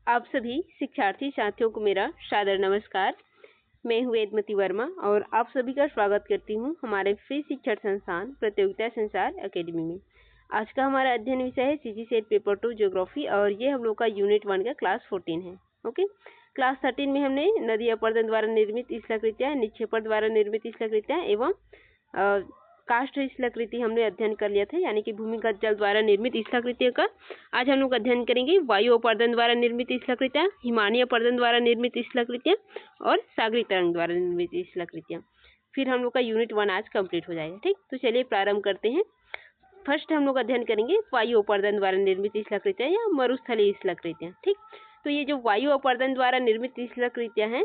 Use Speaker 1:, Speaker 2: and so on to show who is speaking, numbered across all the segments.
Speaker 1: आप सभी शिक्षार्थी साथियों को मेरा सादर नमस्कार। मैं हूँ वेदमती वर्मा और आप सभी का स्वागत करती हूँ हमारे फ्री शिक्षण संस्थान प्रतियोगिता संसार अकेडमी में। आज का हमारा अध्ययन विषय है सीजी सेट पेपर 2 ज्योग्राफी और ये हम लोग का यूनिट 1 का क्लास 14 है। ओके, क्लास 13 में हमने नदी अपरदन द्वारा निर्मित स्थलाकृतियाँ, निक्षेपण द्वारा निर्मित स्थलाकृतियाँ एवं काष्ठ स्थलाकृति हमने अध्ययन कर लिया था, यानी कि भूमिगत जल द्वारा निर्मित स्थलाकृतियों का आज हम लोग अध्ययन करेंगे। वायु अपरदन द्वारा निर्मित स्थलाकृतियाँ, हिमानी अपरदन द्वारा निर्मित स्थलाकृतियाँ और सागरी तरंग द्वारा निर्मित स्थलाकृतियाँ। फिर हम लोग का यूनिट 1 आज कंप्लीट हो जाएगा। ठीक, तो चलिए प्रारंभ करते हैं। फर्स्ट हम लोग अध्ययन करेंगे वायु अपरदन द्वारा निर्मित स्थलाकृतियाँ या मरुस्थलीय स्थलाकृतियाँ। ठीक, तो ये जो वायु अपरदन द्वारा निर्मित स्थलाकृतियाँ हैं,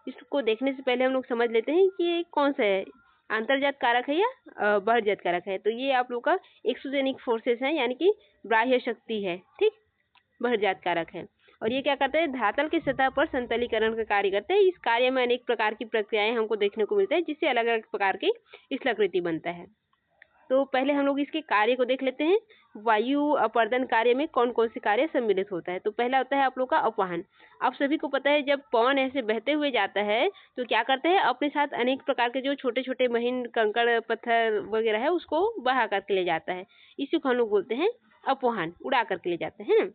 Speaker 1: इसको देखने से पहले हम लोग समझ लेते हैं कि ये कौन सा है, अंतर्जात कारक है या बहिर्जात कारक है। तो ये आप लोग का एक्सोजेनिक फोर्सेस है, यानी कि बाह्य शक्ति है। ठीक, बहिर्जात कारक है। और ये क्या करते हैं, धरातल की सतह पर संतलीकरण का कार्य करते हैं। इस कार्य में अनेक प्रकार की प्रक्रियाएं हमको देखने को मिलती है, जिससे अलग अलग प्रकार की स्थलाकृति बनता है। तो पहले हम लोग इसके कार्य को देख लेते हैं। वायु अपरदन कार्य में कौन कौन से कार्य सम्मिलित होता है। तो पहला होता है आप लोग का अपवहन। आप सभी को पता है, जब पवन ऐसे बहते हुए जाता है तो क्या करते हैं, अपने साथ अनेक प्रकार के जो छोटे छोटे महीन कंकड़ पत्थर वगैरह है उसको बहा करके ले जाता है। इसी को हम लोग बोलते हैं अपवहन, उड़ा करके ले जाते हैं।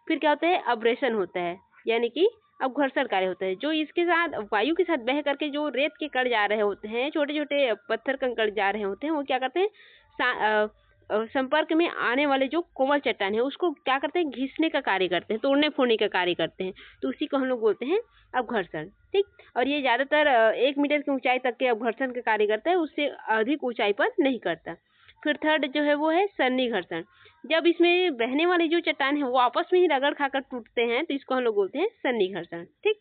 Speaker 1: फिर क्या होता है, अब्रेशन होता है, यानी कि अपघर्षण कार्य होता है। जो इसके साथ वायु के साथ बह करके जो रेत के कण जा रहे होते हैं, छोटे छोटे पत्थर कंकड़ जा रहे होते हैं, वो क्या करते हैं, संपर्क में आने वाले जो कोमल चट्टान है उसको क्या करते हैं, घिसने का कार्य करते हैं, तोड़ने फोड़ने का कार्य करते हैं। तो उसी को हम लोग बोलते हैं अपघर्षण। ठीक, और ये ज्यादातर 1 मीटर की ऊंचाई तक के अपघर्षण का कार्य करता है, उससे अधिक ऊंचाई पर नहीं करता। फिर थर्ड जो है वो है सन्निघर्षण। जब इसमें बहने वाली जो चट्टान है वो आपस में ही रगड़ खाकर टूटते हैं, तो इसको हम लोग बोलते हैं सन्निघर्षण। ठीक,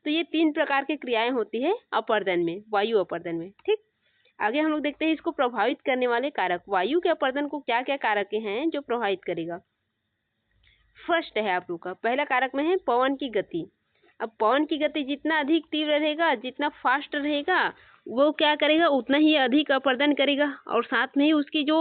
Speaker 1: तो ये 3 प्रकार की क्रियाएं होती है अपरदन में, वायु अपरदन में। ठीक, आगे हम लोग देखते हैं इसको प्रभावित करने वाले कारक। वायु के अपरदन को क्या क्या कारक हैं जो प्रभावित करेगा। फर्स्ट है आप लोग का, पहला कारक में है पवन की गति। अब पवन की गति जितना अधिक तीव्र रहेगा, जितना फास्ट रहेगा, वो क्या करेगा, उतना ही अधिक अपरदन करेगा। और साथ में ही उसकी जो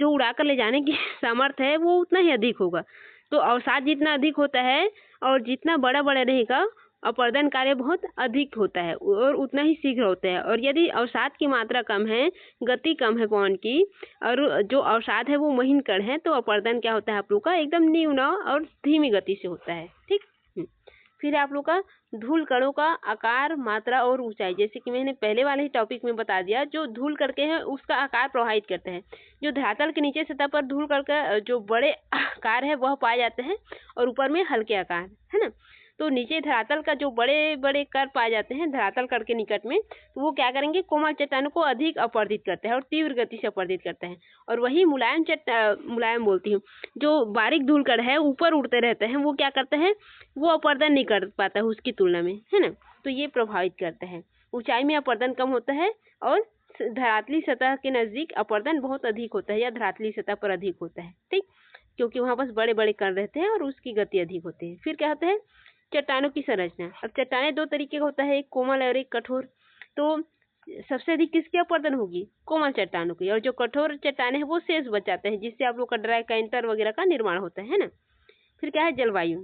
Speaker 1: उड़ाकर ले जाने की सामर्थ्य है वो उतना ही अधिक होगा। तो अवसाद जितना अधिक होता है और जितना बड़ा बड़ा रहेगा, अपरदन कार्य बहुत अधिक होता है और उतना ही शीघ्र होता है। और यदि अवसाद की मात्रा कम है, गति कम है पवन की, और जो अवसाद है वो महीन कण है, तो अपरदन क्या होता है आप लोग का, एकदम न्यून और धीमी गति से होता है। ठीक, फिर आप लोग का धूल कणों का आकार, मात्रा और ऊंचाई। जैसे कि मैंने पहले वाले ही टॉपिक में बता दिया, जो धूल कण के हैं उसका आकार प्रभावित करते हैं। जो धरातल के नीचे सतह पर धूल कण का जो बड़े आकार है वह पाए जाते हैं और ऊपर में हल्के आकार, है ना। तो नीचे धरातल का जो बड़े बड़े कण पाए जाते हैं धरातल कण के निकट में, तो वो क्या करेंगे, कोमल चट्टानों को अधिक अपरदित करते हैं और तीव्र गति से अपरदित करते हैं। और वही मुलायम बोलती हूँ, जो बारीक धूल कण है ऊपर उड़ते रहते हैं, वो क्या करते हैं, वो अपरदन नहीं कर पाता है उसकी तुलना में, है ना। तो ये प्रभावित करता है। ऊंचाई में अपरदन कम होता है और धरातली सतह के नजदीक अपरदन बहुत अधिक होता है या धरातली सतह पर अधिक होता है। ठीक, क्योंकि वहां बस बड़े बड़े कण रहते हैं और उसकी गति अधिक होती है। फिर क्या होता है, चट्टानों की संरचना। अब चट्टानें 2 तरीके का होता है, एक कोमल और एक कठोर। तो सबसे अधिक किसकी अपरदन होगी, कोमल चट्टानों की, और जो कठोर चट्टाने हैं वो शेष बच जाते हैं, जिससे आप लोग का ड्राई कैंटर वगैरह का निर्माण होता है ना। फिर क्या है, जलवायु।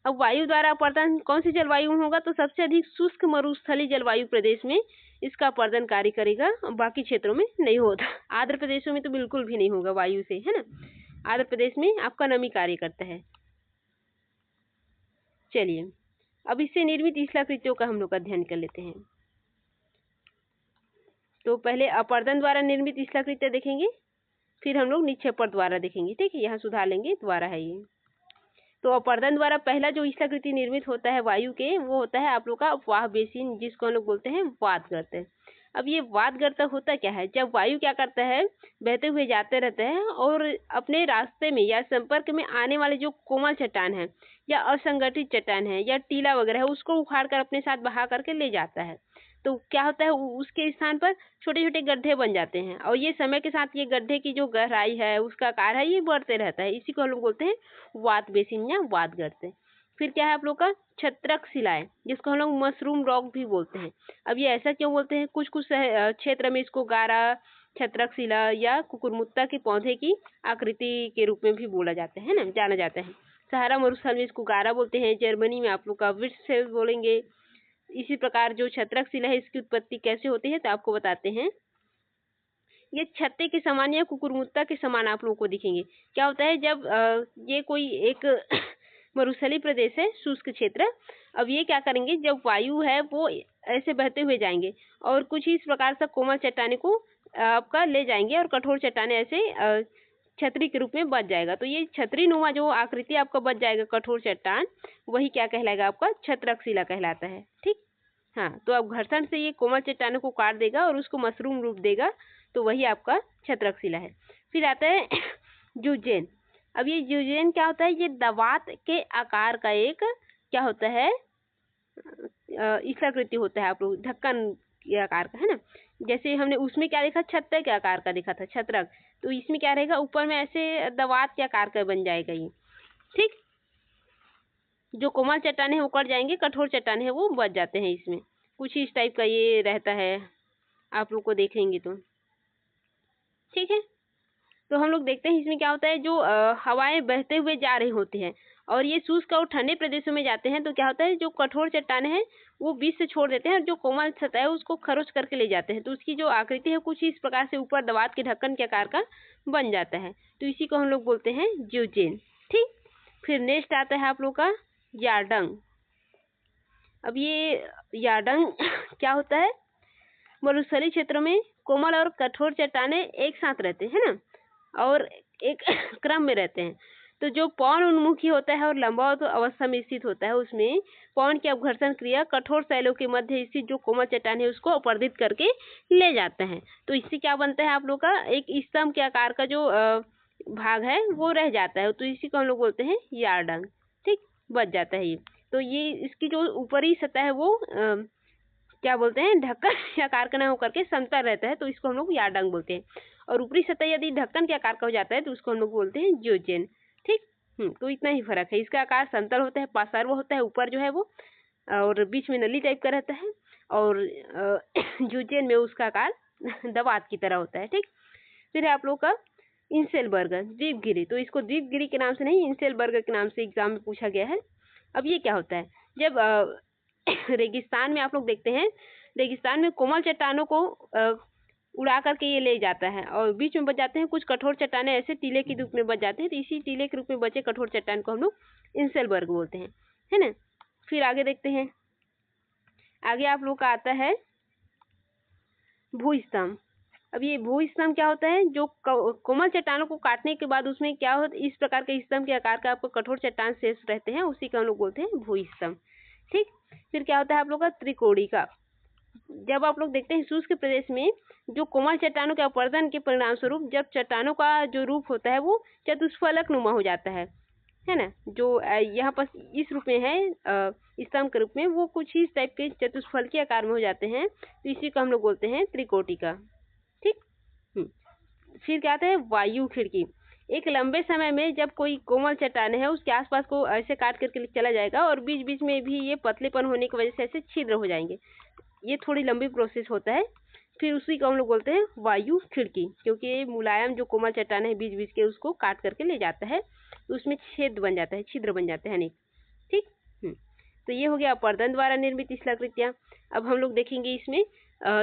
Speaker 1: अब वायु द्वारा अपरदन कौन सी जलवायु होगा, तो सबसे अधिक शुष्क मरुस्थलीय जलवायु प्रदेश में इसका अपरदन कार्य करेगा, बाकी क्षेत्रों में नहीं होता। आर्द्र प्रदेशों में तो बिल्कुल भी नहीं होगा वायु से, है ना। आर्द्र प्रदेश में आपका नमी कार्य करता है। चलिए अब इससे निर्मित स्थलाकृतियों का हम लोग अध्ययन कर लेते हैं। तो पहले अपरदन द्वारा निर्मित स्थलाकृतियां देखेंगे, फिर हम लोग निक्षेपण द्वारा देखेंगे। ठीक है, यहाँ सुधार लेंगे, द्वारा है ये। तो अपरदन द्वारा पहला जो स्थलाकृति निर्मित होता है वायु के, वो होता है आप लोग का वाह बेसिन, जिसको हम लोग बोलते हैं वातगर्त। अब ये वातगर्त होता क्या है, जब वायु क्या करता है, बहते हुए जाते रहते हैं और अपने रास्ते में या संपर्क में आने वाले जो कोमल चट्टान है या असंगठित चट्टान है या टीला वगैरह है, उसको उखाड़ कर अपने साथ बहा करके ले जाता है। तो क्या होता है, उसके स्थान पर छोटे छोटे गड्ढे बन जाते हैं और ये समय के साथ ये गड्ढे की जो गहराई है, उसका आकार है, ये बढ़ते रहता है। इसी को हम लोग बोलते हैं वात बेसिन या वातगर्त। फिर क्या है आप लोग का छत्रक शिलाएं, जिसको हम लोग मशरूम रॉक भी बोलते हैं। अब ये ऐसा क्यों बोलते हैं, कुछ कुछ क्षेत्र में इसको गारा, छत्रक शिला या कुकुरमुत्ता के पौधे की आकृति के रूप में भी बोला जाता है ना, जाना जाता है। सहारा मरुस्थल में इसको गारा बोलते हैं। जर्मनी में आप लोग का विट्सफेल बोलेंगे। इसी प्रकार जो छत्रक शिला है इसकी उत्पत्ति कैसे होती है तो आपको बताते हैं। ये छत्ते के समान या कुकुरमुत्ता के समान आप लोगों को दिखेंगे। क्या होता है जब ये कोई एक मरुस्थलीय प्रदेश है, शुष्क क्षेत्र। अब ये क्या करेंगे, जब वायु है वो ऐसे बहते हुए जाएंगे और कुछ इस प्रकार से कोमल चट्टाने को आपका ले जाएंगे और कठोर चट्टाने ऐसे छतरी के रूप में बच जाएगा। तो ये छतरी नुमा जो आकृति आपका बच जाएगा कठोर चट्टान, वही क्या कहलाएगा, आपका छत्रक शिला कहलाता है। ठीक, हाँ। तो अब घर्षण से ये कोमल चट्टानों को काट देगा और उसको मशरूम रूप देगा, तो वही आपका छत्रक शिला है। फिर आता है जुजेन। अब ये जुजेन क्या होता है, ये दवात के आकार का एक क्या होता है, स्थलाकृति होता है। आप लोग ढक्कन के आकार का है ना, जैसे हमने उसमें क्या देखा, छत्ते के आकार का देखा था छत्रक, तो इसमें क्या रहेगा, ऊपर में ऐसे दवात के आकार का बन जाएगा ये। ठीक, जो कोमल चट्टाने हैं वो कट जाएंगे, कठोर चट्टाने हैं वो बच जाते हैं। इसमें कुछ इस टाइप का ये रहता है, आप लोग को देखेंगे तो ठीक है। तो हम लोग देखते हैं इसमें क्या होता है, जो हवाएं बहते हुए जा रही होती हैं और ये शुष्क और ठंडे प्रदेशों में जाते हैं, तो क्या होता है जो कठोर चट्टाने हैं वो बीच से छोड़ देते हैं और जो कोमल सतह है उसको खरोच करके ले जाते हैं। तो उसकी जो आकृति है कुछ इस प्रकार से ऊपर दवात के ढक्कन के आकार का बन जाता है, तो इसी को हम लोग बोलते हैं ज्यूजेन। ठीक, फिर नेक्स्ट आता है आप लोग का यार्डंग। अब ये यार्डंग क्या होता है, मरुस्थलीय क्षेत्रों में कोमल और कठोर चट्टाने एक साथ रहते हैं ना, और एक क्रम में रहते हैं। तो जो पवन उन्मुखी होता है और लंबवत अवस्था में स्थित होता है, उसमें पवन की अपघर्षण क्रिया कठोर शैलों के मध्य स्थित जो कोमल चट्टान है उसको अपवर्दित करके ले जाता है। तो इससे क्या बनता है, आप लोग का एक स्तंभ के आकार का जो भाग है वो रह जाता है, तो इसी को हम लोग बोलते हैं यार्डंग। ठीक, बच जाता है ये। तो ये इसकी जो ऊपरी सतह है वो क्या बोलते हैं, ढक्कन के आकार का न होकर के समतल रहता है, तो इसको हम लोग यार्डंग बोलते हैं। और ऊपरी सतह यदि ढक्कन के आकार का हो जाता है तो उसको हम लोग बोलते हैं ज्यूजेन। ठीक, तो इतना ही फर्क है। इसका आकार समतल होता है, पार्श्व होता है ऊपर जो है वो, और बीच में नली टाइप का रहता है, और ज्यूजेन में उसका आकार दवात की तरह होता है। ठीक, फिर है आप लोग का इंसेलबर्ग द्वीपगिरी। तो इसको द्वीपगिरी के नाम से नहीं, इंसेलबर्ग के नाम से एग्जाम में पूछा गया है। अब ये क्या होता है, जब रेगिस्तान में आप लोग देखते हैं, रेगिस्तान में कोमल चट्टानों को उड़ा करके ये ले जाता है और बीच में बच जाते हैं कुछ कठोर चट्टाने ऐसे टीले के रूप में बच जाते हैं, तो इसी टीले के रूप में बचे कठोर चट्टान को हम लोग इंसेलबर्ग बोलते हैं, है ना। फिर आगे देखते हैं, आगे आप लोग का आता है भूस्तंभ। अब ये भूस्तंभ क्या होता है, जो कोमल चट्टानों को काटने के बाद उसमें क्या होता है, इस प्रकार के स्तंभ के आकार का आपको कठोर चट्टान शेष रहते हैं, उसी का हम लोग बोलते हैं भूस्तंभ। ठीक, फिर क्या होता है आप लोग का त्रिकोणी का। जब आप लोग देखते हैं शुष्क प्रदेश में जो कोमल चट्टानों के अपवर्तन के परिणाम स्वरूप जब चट्टानों का जो रूप होता है वो चतुष्फलक नुमा हो जाता है ना, जो यहाँ पर इस रूप में है स्तंभ के रूप में, वो कुछ ही इस टाइप के चतुष्फल के आकार में हो जाते हैं, तो इसी को हम लोग बोलते हैं त्रिकोटि का। ठीक, फिर क्या आता है वायु खिड़की। एक लंबे समय में जब कोई कोमल चट्टान है उसके आसपास को ऐसे काट करके चला जाएगा और बीच बीच में भी ये पतलेपन होने की वजह से ऐसे छिद्र हो जाएंगे, ये थोड़ी लंबी प्रोसेस होता है। फिर उसी को हम लोग बोलते हैं वायु खिड़की, क्योंकि ये मुलायम जो कोमल चट्टान है बीच बीच के उसको काट करके ले जाता है, तो उसमें छेद बन जाता है, छिद्र बन जाते हैं अनेक। ठीक, तो ये हो गया अपवर्तन द्वारा निर्मित स्थलाकृतियां। अब हम लोग देखेंगे इसमें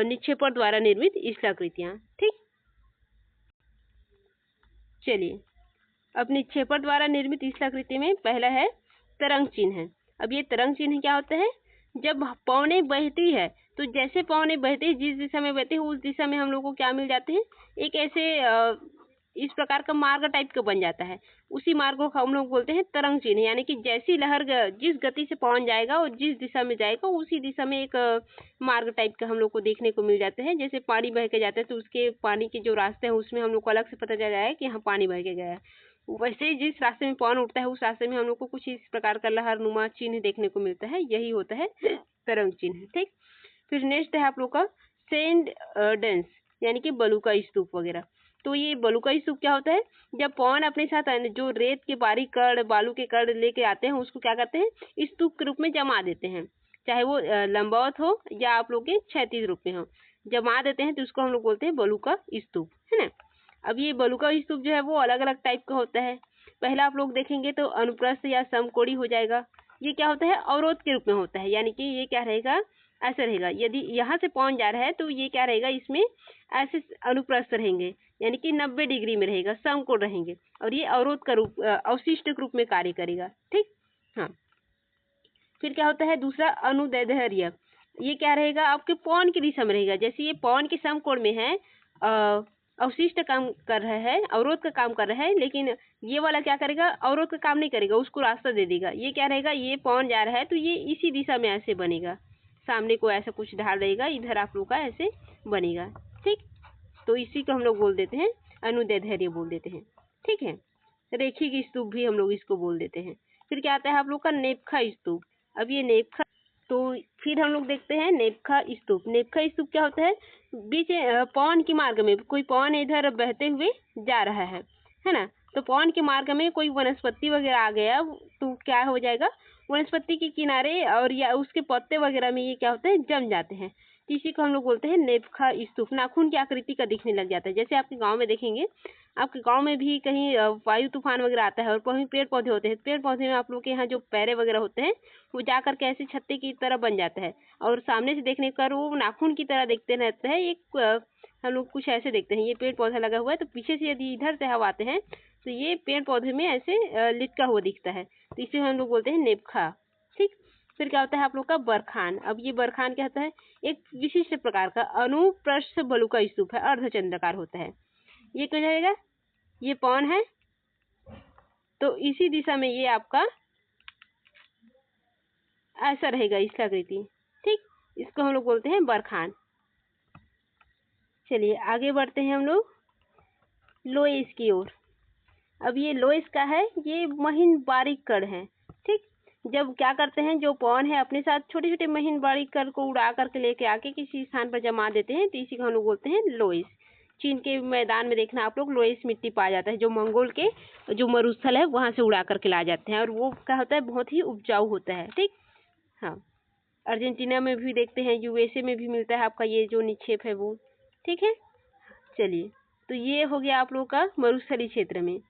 Speaker 1: निक्षेपण द्वारा निर्मित स्थलाकृतियां। ठीक, चलिए अब निक्षेपण द्वारा निर्मित स्थलाकृति में पहला है तरंग चिन्ह। अब ये तरंग चिन्ह क्या होता है, जब पवनें बहती है तो जैसे पवनें बहती है जिस दिशा में बहती है उस दिशा में हम लोग को क्या मिल जाते हैं, एक ऐसे इस प्रकार का मार्ग टाइप का बन जाता है, उसी मार्ग को हम लोग बोलते हैं तरंग चिन्ह। यानी कि जैसी लहर जिस गति से पवन जाएगा और जिस दिशा में जाएगा उसी दिशा में एक मार्ग टाइप का हम लोग को देखने को मिल जाते हैं। जैसे पानी बह के जाता है तो उसके पानी के जो रास्ते हैं उसमें हम लोग को अलग से पता चल जाएगा कि यहाँ पानी बह के गया है, वैसे ही जिस रास्ते में पवन उठता है उस रास्ते में हम लोग को कुछ इस प्रकार का लहर नुमा चिन्ह देखने को मिलता है, यही होता है तरंग चिन्ह। ठीक, फिर नेक्स्ट है आप लोग का सैंड डेंस, यानी कि बलुका स्तूप वगैरह। तो ये बलुका स्तूप क्या होता है, जब पवन अपने साथ जो रेत के बारीक कण बालू के कण लेके आते हैं उसको क्या करते हैं स्तूप के रूप में जमा देते हैं, चाहे वो लंबवत हो या आप लोग के क्षैतिज रूप में हो, जमा देते हैं तो उसको हम लोग बोलते हैं बलुका स्तूप, है ना। अब ये बलुका स्तूप जो है वो अलग अलग टाइप का होता है। पहला आप लोग देखेंगे तो अनुप्रस्थ या समकोणीय हो जाएगा। ये क्या होता है, अवरोध के रूप में होता है, यानी कि ये क्या रहेगा, ऐसा रहेगा। यदि यहाँ से पॉइंट जा रहा है तो ये क्या रहेगा, इसमें ऐसे अनुप्रस्थ रहेंगे, यानी कि 90 डिग्री में रहेगा, समकोण रहेंगे, और ये अवरोध का रूप, अवशिष्ट के रूप में कार्य करेगा। ठीक, हाँ। फिर क्या होता है दूसरा, अनुदैर्ध्य। ये क्या रहेगा, आपके पौन की दिशा में रहेगा। जैसे ये पौन के समकोण में है, अवशिष्ट काम कर रहा है, अवरोध का काम कर रहा है, लेकिन ये वाला क्या करेगा, अवरोध का काम नहीं करेगा, उसको रास्ता दे देगा। ये क्या रहेगा, ये पौन जा रहा है तो ये इसी दिशा में ऐसे बनेगा, सामने को ऐसा कुछ ढाल रहेगा, इधर आप लोग का ऐसे बनेगा। ठीक, तो इसी को हम लोग बोल देते हैं अनुदैर्ध्य बोल देते हैं। ठीक है, रेखिक स्तूप भी हम लोग इसको बोल देते हैं। फिर क्या आता है आप लोग का नेपखा स्तूप। अब ये नेपखा, तो फिर हम लोग देखते हैं नेपखा स्तूप। नेपखा स्तूप क्या होता है, बीच पवन के मार्ग में कोई पवन इधर बहते हुए जा रहा है ना, तो पवन के मार्ग में कोई वनस्पति वगैरह आ गया तो क्या हो जाएगा, वनस्पति के किनारे और या उसके पत्ते वगैरह में ये क्या होता है, जम जाते हैं। तो इसी को हम लोग बोलते हैं नेपखा स्तूप। नाखून की आकृति का दिखने लग जाता है। जैसे आपके गांव में देखेंगे, आपके गांव में भी कहीं वायु तूफान वगैरह आता है और कहीं पेड़ पौधे होते हैं, पेड़ पौधे में आप लोग के यहाँ जो पैरे वगैरह होते हैं वो जाकर के ऐसे छत्ते की तरह बन जाता है, और सामने से देखने पर वो नाखून की तरह देखते रहते हैं। एक हम लोग कुछ ऐसे देखते हैं, ये पेड़ पौधा लगा हुआ है, तो पीछे से यदि इधर से हवा आते हैं तो ये पेड़ पौधे में ऐसे लिटका हुआ दिखता है, तो इसे हम लोग बोलते हैं नेपखा। ठीक, फिर क्या होता है आप लोग का बरखान। अब ये बरखान क्या होता है, एक विशिष्ट प्रकार का अनुप्रस्थ बलु का स्तूप है, अर्धचंद्राकार होता है। ये क्या रहेगा, ये पौन है तो इसी दिशा में ये आपका ऐसा रहेगा, इसका आकृति। ठीक, इसको हम लोग बोलते हैं बरखान। चलिए आगे बढ़ते हैं हम लोग लोएस की ओर। अब ये लोएस का है, ये महीन बारीक कण है। ठीक, जब क्या करते हैं, जो पवन है अपने साथ छोटे छोटे महीन बारीक कण को उड़ा करके लेके आके किसी स्थान पर जमा देते हैं, तो इसी को हम लोग बोलते हैं लोएस। चीन के मैदान में देखना आप लोग, लोएस मिट्टी पाया जाता है, जो मंगोल के जो मरुस्थल है वहां से उड़ा करके ला जाते हैं, और वो क्या होता है, बहुत ही उपजाऊ होता है। ठीक, हाँ। अर्जेंटीना में भी देखते हैं, यूएसए में भी मिलता है आपका ये जो निक्षेप है वो। ठीक है, चलिए, तो ये हो गया आप लोग का मरुस्थलीय क्षेत्र में,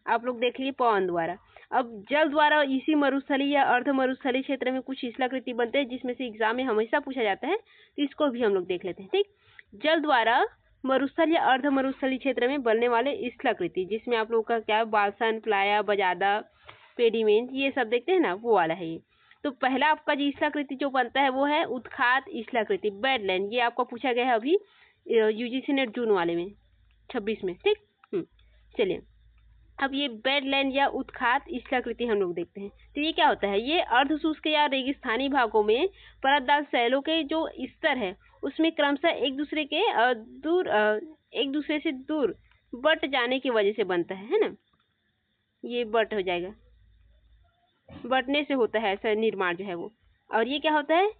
Speaker 1: आप लोग देख लिए पवन द्वारा। अब जल द्वारा इसी मरुस्थलीय या अर्ध मरुस्थलीय क्षेत्र में कुछ शिलाकृति बनते हैं, जिसमें से एग्जाम में हमेशा पूछा जाता है, तो इसको भी हम लोग देख लेते हैं। ठीक, जल द्वारा मरुस्थल या अर्ध मरुस्थलीय क्षेत्र में बनने वाले शिलाकृति, जिसमें आप लोग का क्या, बालसन, प्लाया, बजादा, पेडिमेंट, ये सब देखते हैं ना, वो वाला है ये। तो पहला आपका जो शिलाकृति जो बनता है वो है उत्खात शिलाकृति, बेडलैंड। ये आपको पूछा गया है अभी यूजीसी नेट जून वाले में 26 में। ठीक, चलिए, अब ये बेडलैंड या उत्खात शिलाकृति हम लोग देखते हैं। तो ये क्या होता है, ये अर्धशुष्क या रेगिस्तानी भागों में परतदार शैलों के जो स्तर है उसमें क्रमशः एक दूसरे से दूर बट जाने की वजह से बनता है ना। ये बट हो जाएगा, बटने से होता है ऐसा निर्माण जो है वो। और ये क्या होता है,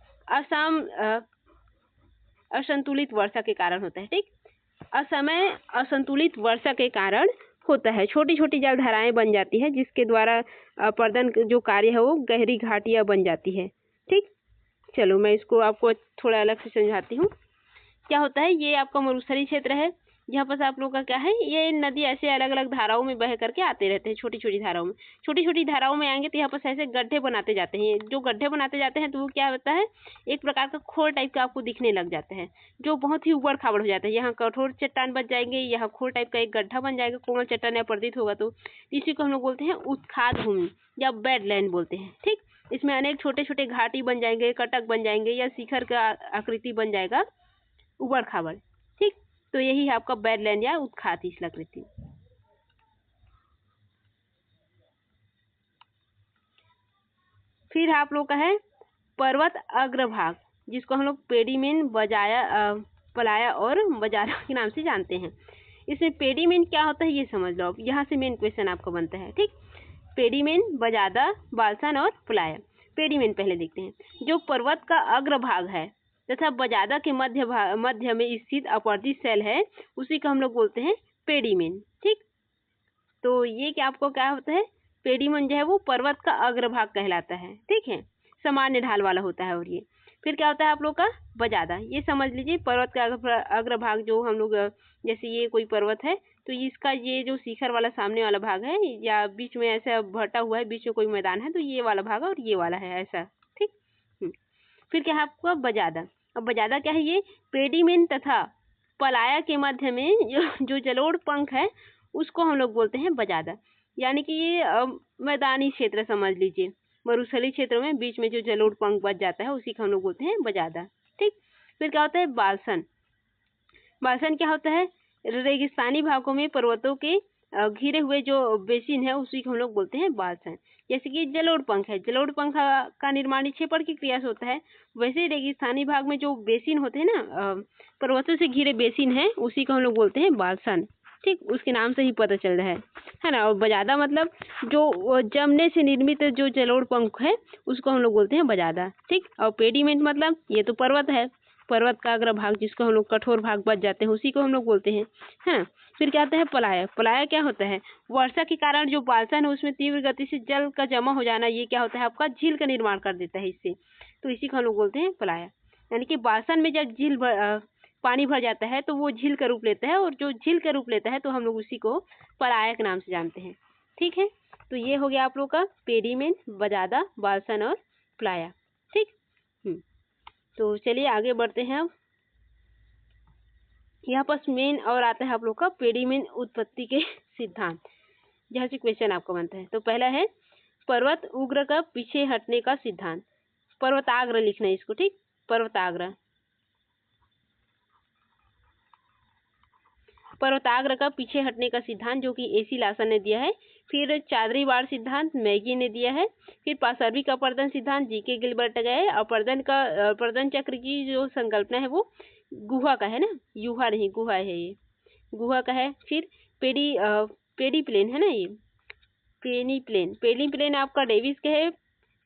Speaker 1: असंतुलित वर्षा के कारण होता है। ठीक, असमय असंतुलित वर्षा के कारण होता है। छोटी छोटी जलधाराएं बन जाती है, जिसके द्वारा अपरदन जो कार्य है वो गहरी घाटियां बन जाती है। ठीक, चलो मैं इसको आपको थोड़ा अलग से समझाती हूँ। क्या होता है, ये आपका मरुस्थलीय क्षेत्र है, यहाँ पर आप लोग का क्या है, ये नदी ऐसे अलग अलग धाराओं में बह करके आते रहते हैं, छोटी छोटी धाराओं में। छोटी छोटी धाराओं में आएंगे तो यहाँ पर ऐसे गड्ढे बनाते जाते हैं। जो गड्ढे बनाते जाते हैं तो वो क्या होता है, एक प्रकार का खोर टाइप का आपको दिखने लग जाता है, जो बहुत ही उबड़ खाबड़ हो जाता है। यहाँ कठोर चट्टान बच जाएंगे, यहाँ खोर टाइप का एक गड्ढा बन जाएगा, कोमल चट्टान या प्रतीत होगा, तो इसी को हम लोग बोलते हैं उत्खात भूमि या बेडलैंड बोलते हैं। ठीक, इसमें अनेक छोटे छोटे घाटी बन जाएंगे, कटक बन जाएंगे, या शिखर का आकृति बन जाएगा, उबड़ खाबड़। ठीक, तो यही है आपका बेडलैंड या उत्खात शिलाकृति। फिर आप लोग का है पर्वत अग्रभाग, जिसको हम लोग पेडिमेन, पलाया और बजारा के नाम से जानते हैं। इसमें पेडिमेन क्या होता है ये समझ लो, अब यहाँ से मेन क्वेश्चन आपको बनता है। ठीक, पेडिमेन, बजादा, बालसन और पलाया। पेडिमेन पहले देखते हैं, जो पर्वत का अग्रभाग है तथा बजादा के मध्य में स्थित अपवर्तित शैल है, उसी को हम लोग बोलते हैं पेडिमेन। ठीक, तो ये क्या आपको क्या होता है, पेडिमेन जो है वो पर्वत का अग्रभाग कहलाता है। ठीक है, सामान्य ढाल वाला होता है। और ये फिर क्या होता है आप लोग का बजादा, ये समझ लीजिए पर्वत का अग्रभाग, जो हम लोग जैसे ये कोई पर्वत है तो इसका ये जो शिखर वाला सामने वाला भाग है या बीच में ऐसा भटा हुआ है, बीच में कोई मैदान है, तो ये वाला भाग है और ये वाला है ऐसा, ठीक। फिर क्या है आपका बजादा। अब बजादा क्या है, ये पेडीमेन तथा पलाया के मध्य में जो जलोढ़ पंख है उसको हम लोग बोलते हैं बजादा। यानी कि ये मैदानी क्षेत्र समझ लीजिए, मरुस्थलीय क्षेत्र में बीच में जो जलोढ़ पंख बच जाता है उसी को हम लोग बोलते हैं बजादा, ठीक। फिर क्या होता है बालसन। बालसन क्या होता है, रेगिस्तानी भागों में पर्वतों के घिरे हुए जो बेसिन है उसी को हम लोग बोलते हैं बालसन। जैसे कि जलोढ़ पंख है, जलोढ़ पंख का निर्माण निक्षेपण की क्रिया से होता है, वैसे रेगिस्तानी भाग में जो बेसिन होते हैं ना, पर्वतों से घिरे बेसिन है, उसी को हम लोग बोलते हैं बालसन, ठीक। उसके नाम से ही पता चल रहा है ना। और बजादा मतलब जो जमने से निर्मित जो जलोढ़ पंख है उसको हम लोग बोलते हैं बजादा, ठीक। और पेडीमेंट मतलब ये तो पर्वत है, पर्वत का अग्र भाग जिसको हम लोग कठोर भाग बच जाते हैं उसी को हम लोग बोलते हैं, है ना। फिर क्या आता है पलाया। पलाया क्या होता है, वर्षा के कारण जो बालसन है उसमें तीव्र गति से जल का जमा हो जाना, ये क्या होता है आपका झील का निर्माण कर देता है इससे, तो इसी को हम लोग बोलते हैं पलाया। यानी कि बालसन में जब पानी भर जाता है तो वो झील का रूप लेता है, और जो झील का रूप लेता है तो हम लोग उसी को पलाया के नाम से जानते हैं, ठीक है। तो ये हो गया आप लोग का पेडीमेन, बजादा, बालसन और पलाया, ठीक। तो चलिए आगे बढ़ते हैं। अब यहाँ पर मेन और आता है आप लोग का पेडीमेन उत्पत्ति के सिद्धांत, जहाँ से क्वेश्चन आपका बनता है। तो पहला है पर्वत उग्र का पीछे हटने का सिद्धांत। पर्वताग्र लिखना है इसको, ठीक। पर्वताग्र, पर्वताग्र का पीछे हटने का सिद्धांत जो कि एसी लासन ने दिया है। फिर चादरीवाड़ सिद्धांत मैगी ने दिया है। फिर पासर्बिक अपरदन सिद्धांत जीके गिलबर्ट गया है। अपरदन चक्र की जो संकल्पना है वो गुहा का है ना, युहा नहीं गुहा है, ये गुहा का है। फिर पेडी प्लेन है ना, ये पेनी प्लेन आपका डेविस के है।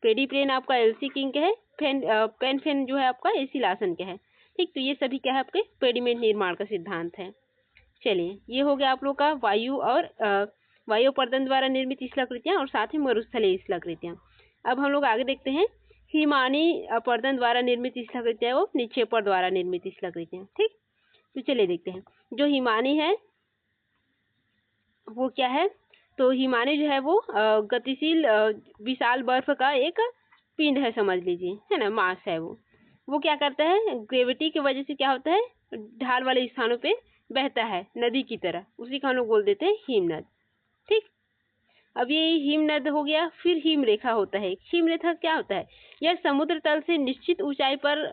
Speaker 1: पेडी प्लेन आपका एलसी किंग के है। पेन जो है आपका एसी लासन के है, ठीक। तो ये सभी क्या है आपके पेडीमेंट निर्माण का सिद्धांत है। चलिए ये हो गया आप लोग का वायु और वायु पर्दन द्वारा निर्मित शिलाकृतियां और साथ ही मरुस्थलीय शिलाकृतियां। अब हम लोग आगे देखते हैं हिमानी पर्दन द्वारा निर्मित शिलाकृतियां और निक्षेपण द्वारा निर्मित शिलाकृतियां, ठीक। तो चलिए देखते हैं जो हिमानी है वो क्या है। तो हिमानी जो है वो गतिशील विशाल बर्फ का एक पिंड है समझ लीजिए, है ना, मास है वो क्या करता है, ग्रेविटी की वजह से क्या होता है, ढाल वाले स्थानों पे बहता है नदी की तरह, उसी को हम लोग बोल देते हैं हिमनद, ठीक। अब ये हिमनद हो गया। फिर हिमरेखा होता है। हिमरेखा क्या होता है, यह समुद्र तल से निश्चित ऊंचाई पर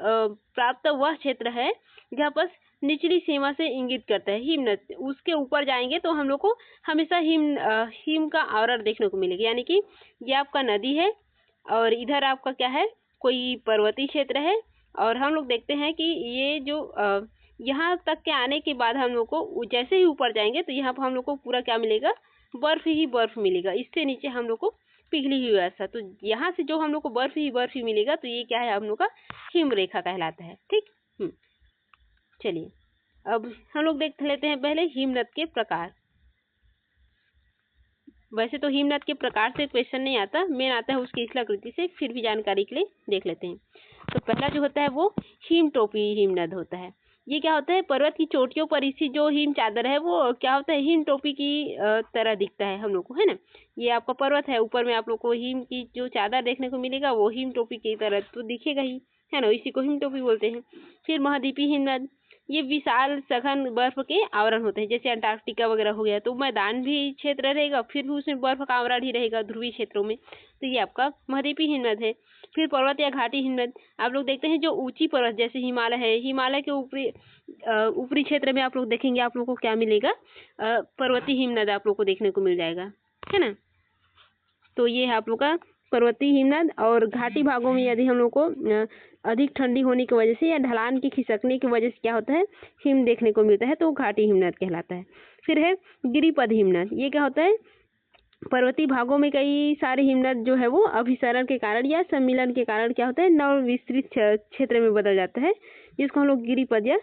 Speaker 1: प्राप्त वह क्षेत्र है जहाँ पर निचली सीमा से इंगित करता है हिमनद। उसके ऊपर जाएंगे तो हम लोग को हमेशा हिम का आवरण देखने को मिलेगा। यानी कि ये आपका नदी है और इधर आपका क्या है, कोई पर्वतीय क्षेत्र है, और हम लोग देखते हैं कि ये जो यहाँ तक के आने के बाद हम लोग को जैसे ही ऊपर जाएंगे तो यहाँ पर हम लोग को पूरा क्या मिलेगा, बर्फ ही बर्फ मिलेगा। इससे नीचे हम लोग को पिघली हुई ऐसा, तो यहाँ से जो हम लोग को बर्फ ही मिलेगा, तो ये क्या है हम लोग का हिम रेखा कहलाता है, ठीक। चलिए अब हम लोग देख लेते हैं पहले हिमनद के प्रकार। वैसे तो हिमनद के प्रकार से क्वेश्चन नहीं आता, मेन आता है उसकी शिलाकृति से, फिर भी जानकारी के लिए देख लेते हैं। तो पहला जो होता है वो हिमटोपी हिमनद होता है। ये क्या होता है, पर्वत की चोटियों पर स्थित जो हिम चादर है वो क्या होता है, हिम टोपी की तरह दिखता है हम लोग को, है ना। ये आपका पर्वत है, ऊपर में आप लोग को हिम की जो चादर देखने को मिलेगा वो हिम टोपी की तरह तो दिखेगा ही, है ना, इसी को हिम टोपी बोलते हैं। फिर महाद्वीपीय हिमनद, ये विशाल सघन बर्फ के आवरण होते हैं, जैसे अंटार्कटिका वगैरह हो गया, तो मैदान भी क्षेत्र रहेगा, फिर भी उसमें बर्फ का आवरण ही रहेगा ध्रुवीय क्षेत्रों में, तो ये आपका महाद्वीपीय हिमनद है। फिर पर्वत या घाटी हिमनद, आप लोग देखते हैं जो ऊंची पर्वत जैसे हिमालय है, हिमालय के ऊपरी क्षेत्र में आप लोग देखेंगे आप लोग को क्या मिलेगा, पर्वतीय हिमनद आप लोग को देखने को मिल जाएगा, है ना। तो ये है आप लोग का पर्वतीय हिमनद। और घाटी भागों में यदि हम लोग को अधिक ठंडी होने की वजह से या ढलान की खिसकने की वजह से क्या होता है, हिम देखने को मिलता है, तो घाटी हिमनद कहलाता है। फिर है गिरिपद हिमनद, ये क्या होता है, पर्वतीय भागों में कई सारे हिमनद जो है वो अभिसरण के कारण या सम्मिलन के कारण क्या होता है, नव विस्तृत क्षेत्र में बदल जाता है, जिसको हम लोग गिरिपद या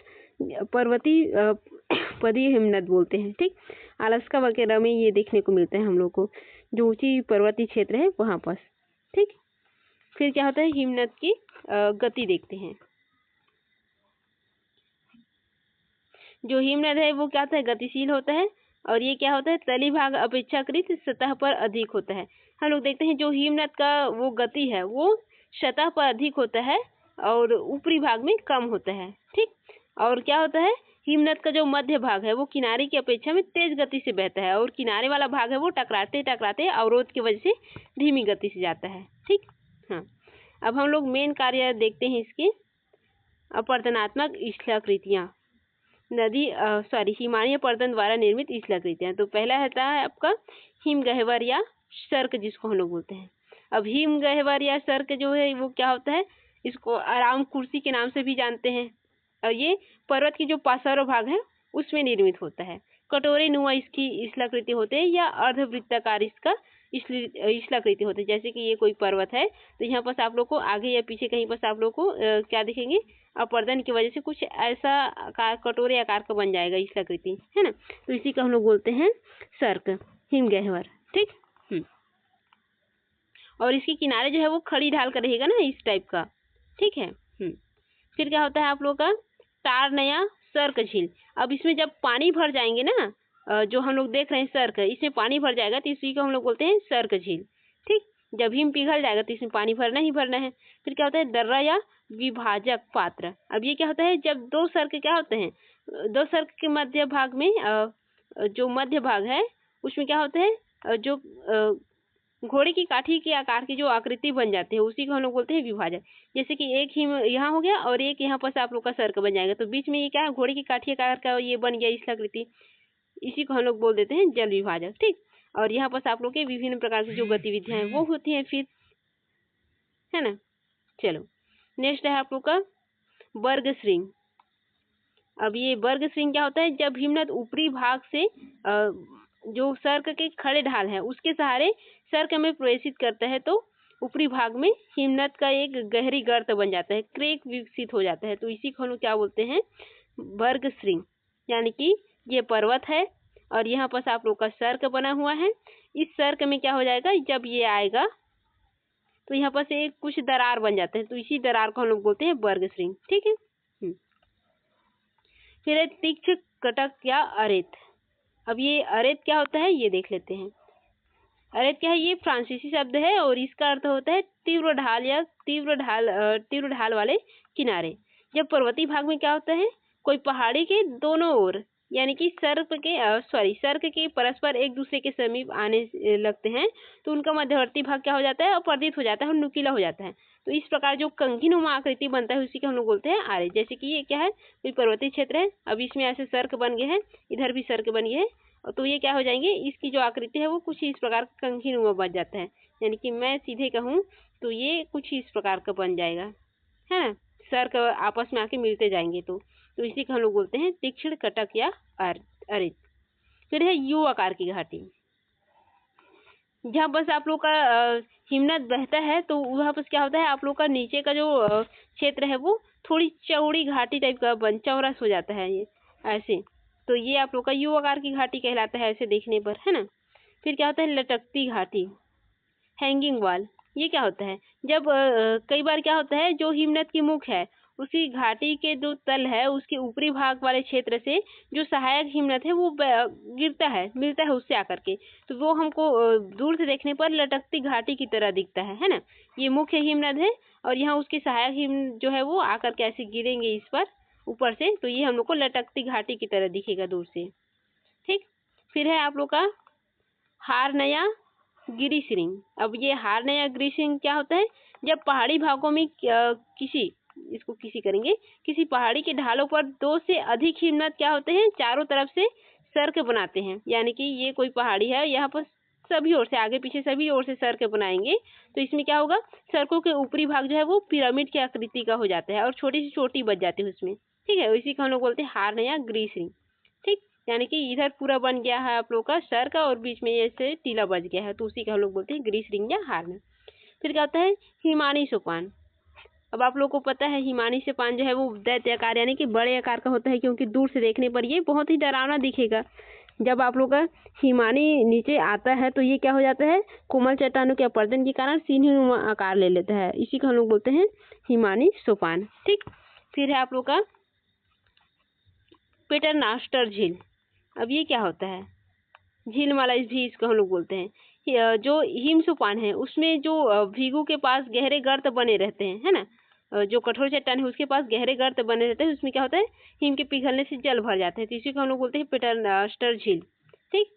Speaker 1: पर्वतीय पदीय हिमनद बोलते हैं, ठीक। अलास्का वगैरह में ये देखने को मिलता है हम लोग को, जो ऊंची पर्वतीय क्षेत्र है वहाँ पर, ठीक। फिर क्या होता है, हिमनद की गति देखते हैं। जो हिमनद है वो क्या होता है, गतिशील होता है, और ये क्या होता है, तली भाग अपेक्षाकृत सतह पर अधिक होता है। हम लोग देखते हैं जो हिमनद का वो गति है वो सतह पर अधिक होता है और ऊपरी भाग में कम होता है। ठीक, और क्या होता है, हिमनद का जो मध्य भाग है वो किनारे की अपेक्षा में तेज गति से बहता है और किनारे वाला भाग है वो टकराते टकराते अवरोध की वजह से धीमी गति से जाता है। ठीक, हाँ, अब हम लोग मेन कार्य देखते हैं इसके। अपरदनात्मक शिलाकृतियाँ, हिमालय पर्दन द्वारा निर्मित शिलाकृतियाँ। तो पहला रहता है आपका हिमगह्वर या सर्क, जिसको हम लोग बोलते हैं। अब हिमगह्वर या सर्क जो है वो क्या होता है, इसको आराम कुर्सी के नाम से भी जानते हैं और ये पर्वत की जो पार्श्व भाग है उसमें निर्मित होता है। कटोरे नुमा इसकी शिलाकृति होते हैं या अर्धवृत्ताकार इसका शिलाकृति होते हैं। जैसे कि ये कोई पर्वत है तो यहाँ पर आप लोग को आगे या पीछे कहीं पर आप लोग को क्या दिखेंगे, अपर्दन की वजह से कुछ ऐसा आकार, कटोरे आकार का बन जाएगा शिलाकृति, है ना। तो इसी का हम लोग बोलते हैं सर्क, हिमगह्वर। ठीक, और इसके किनारे जो है वो खड़ी ढाल का रहेगा ना, इस टाइप का। ठीक है। फिर क्या होता है आप लोग का टारनया सर्क झील। अब इसमें जब पानी भर जाएंगे ना, जो हम लोग देख रहे हैं सर्क, इसमें पानी भर जाएगा तो इसी को हम लोग बोलते हैं सर्क झील। ठीक, जब हिम पिघल जाएगा तो इसमें पानी भरना ही भरना है। फिर क्या होता है दर्रा या विभाजक पात्र। अब ये क्या होता है, जब दो सर्क क्या होते हैं, दो सर्क के मध्य भाग में जो मध्य भाग है उसमें क्या होता है, जो घोड़े की काठी के आकार की जो आकृति बन जाती है उसी को हम लोग बोलते हैं विभाजक। जैसे कि एक ही यहाँ हो गया और एक यहाँ पर आप लोग का सर्क बन जाएगा, तो बीच में ये क्या है, घोड़े की काठी आकार का ये बन गया शिलाकृति, इसी को हम लोग बोल देते हैं जल विभाजक। ठीक, और यहाँ पर आप लोग के विभिन्न प्रकार की जो गतिविधियां हैं वो होती हैं फिर, है ना। चलो नेक्स्ट है आप लोग का वर्ग श्रृंग। अब ये वर्ग श्रृंग क्या होता है, जब हिमनद ऊपरी भाग से जो सर्क के खड़े ढाल है उसके सहारे सर्क में प्रवेशित करता है तो ऊपरी भाग में हिमनद का एक गहरी गर्त बन जाता है, क्रेक विकसित हो जाता है। तो इसी को हम लोग क्या बोलते हैं, वर्ग श्रृंग। यानी कि ये पर्वत है और यहाँ पर आप लोग का सर्क बना हुआ है, इस सर्क में क्या हो जाएगा, जब ये आएगा तो यहाँ पर से कुछ दरार बन जाते हैं, तो इसी दरार को हम लोग बोलते हैं वर्ग श्रृंग। ठीक है। फिर है तीक्ष्ण कटक या अरेत। अब ये अरेत क्या होता है ये देख लेते हैं। अरेत क्या है, ये फ्रांसीसी शब्द है और इसका अर्थ होता है तीव्र ढाल या तीव्र ढाल वाले किनारे। जब पर्वतीय भाग में क्या होता है, कोई पहाड़ी के दोनों ओर यानी कि सर्क के परस्पर एक दूसरे के समीप आने लगते हैं तो उनका मध्यवर्ती भाग क्या हो जाता है, अपर्दित हो जाता है और नुकीला हो जाता है। तो इस प्रकार जो कंघीनुमा आकृति बनता है उसी को हम लोग बोलते हैं आरेत। जैसे कि ये क्या है, कोई पर्वतीय क्षेत्र है, अब इसमें ऐसे सर्क बन गए हैं, इधर भी सर्क बन गए हैं, तो ये क्या हो जाएंगे, इसकी जो आकृति है वो कुछ इस प्रकार कंघीनुमा बन जाता है। यानी कि मैं सीधे कहूँ तो ये कुछ इस प्रकार का बन जाएगा, है ना। सर्क आपस में आके मिलते जाएंगे तो इसी को हम लोग बोलते हैं तीक्ष्ण कटक या अरेत। फिर है यू आकार की घाटी। जहाँ बस आप लोग का हिमनद बहता है तो वहाँ पर क्या होता है, आप लोग का नीचे का जो क्षेत्र है वो थोड़ी चौड़ी घाटी टाइप का चौरस हो जाता है ये ऐसे, तो ये आप लोग का यू आकार की घाटी कहलाता है ऐसे देखने पर, है ना। फिर क्या होता है लटकती घाटी, हैंगिंग वॉल। ये क्या होता है, जब कई बार क्या होता है, जो हिमनद की मुख है उसी घाटी के जो तल है उसके ऊपरी भाग वाले क्षेत्र से जो सहायक हिमनद है वो गिरता है, मिलता है उससे आकर के, तो वो हमको दूर से देखने पर लटकती घाटी की तरह दिखता है ना। ये मुख्य हिमनद है और यहाँ उसके सहायक हिम जो है वो आकर के ऐसे गिरेंगे इस पर ऊपर से, तो ये हम लोग को लटकती घाटी की तरह दिखेगा दूर से। ठीक, फिर है आप लोग का हारनया गिरिश्रृंग। अब ये हारनया गिरिश्रृंग क्या होता है, जब पहाड़ी भागों में किसी पहाड़ी के ढालों पर दो से अधिक हिमनद क्या होते हैं, चारों तरफ से सर्क बनाते हैं। यानी कि ये कोई पहाड़ी है, यहाँ पर सभी ओर से, आगे पीछे सभी ओर से सर्क बनाएंगे, तो इसमें क्या होगा, सर्कों के ऊपरी भाग जो है वो पिरामिड की आकृति का हो जाता है और छोटी सी चोटी बच जाती है उसमें। ठीक है, इसी को हम लोग बोलते हैं हारनया गिरिश्रृंग। ठीक, यानी कि इधर पूरा बन गया है आप लोग का सर्क और बीच में ऐसे टीला बच गया है, तो उसी का हम लोग बोलते हैं गिरिश्रृंग या हारना। फिर क्या होता है हिमानी सोपान। अब आप लोग को पता है हिमानी सोपान जो है वो दैत्य आकार यानी कि बड़े आकार का होता है, क्योंकि दूर से देखने पर ये बहुत ही डरावना दिखेगा। जब आप लोग का हिमानी नीचे आता है तो ये क्या हो जाता है, कोमल चट्टानों के अपर्दन के कारण सीढ़ीनुमा आकार ले लेता है, इसी को हम लोग बोलते हैं हिमानी सोपान। ठीक, फिर है आप लोग का पेटरनास्टर झील। अब ये क्या होता है, झीलमाला भी इसको हम लोग बोलते हैं। जो हिम सोपान है उसमें जो भृगु के पास गहरे गर्त बने रहते हैं, है ना, जो कठोर चट्टान है उसके पास गहरे गर्त बने रहते हैं, उसमें क्या होता है, हिम के पिघलने से जल भर जाता है, तो इसी को हम लोग बोलते हैं पेटरनास्टर झील। ठीक,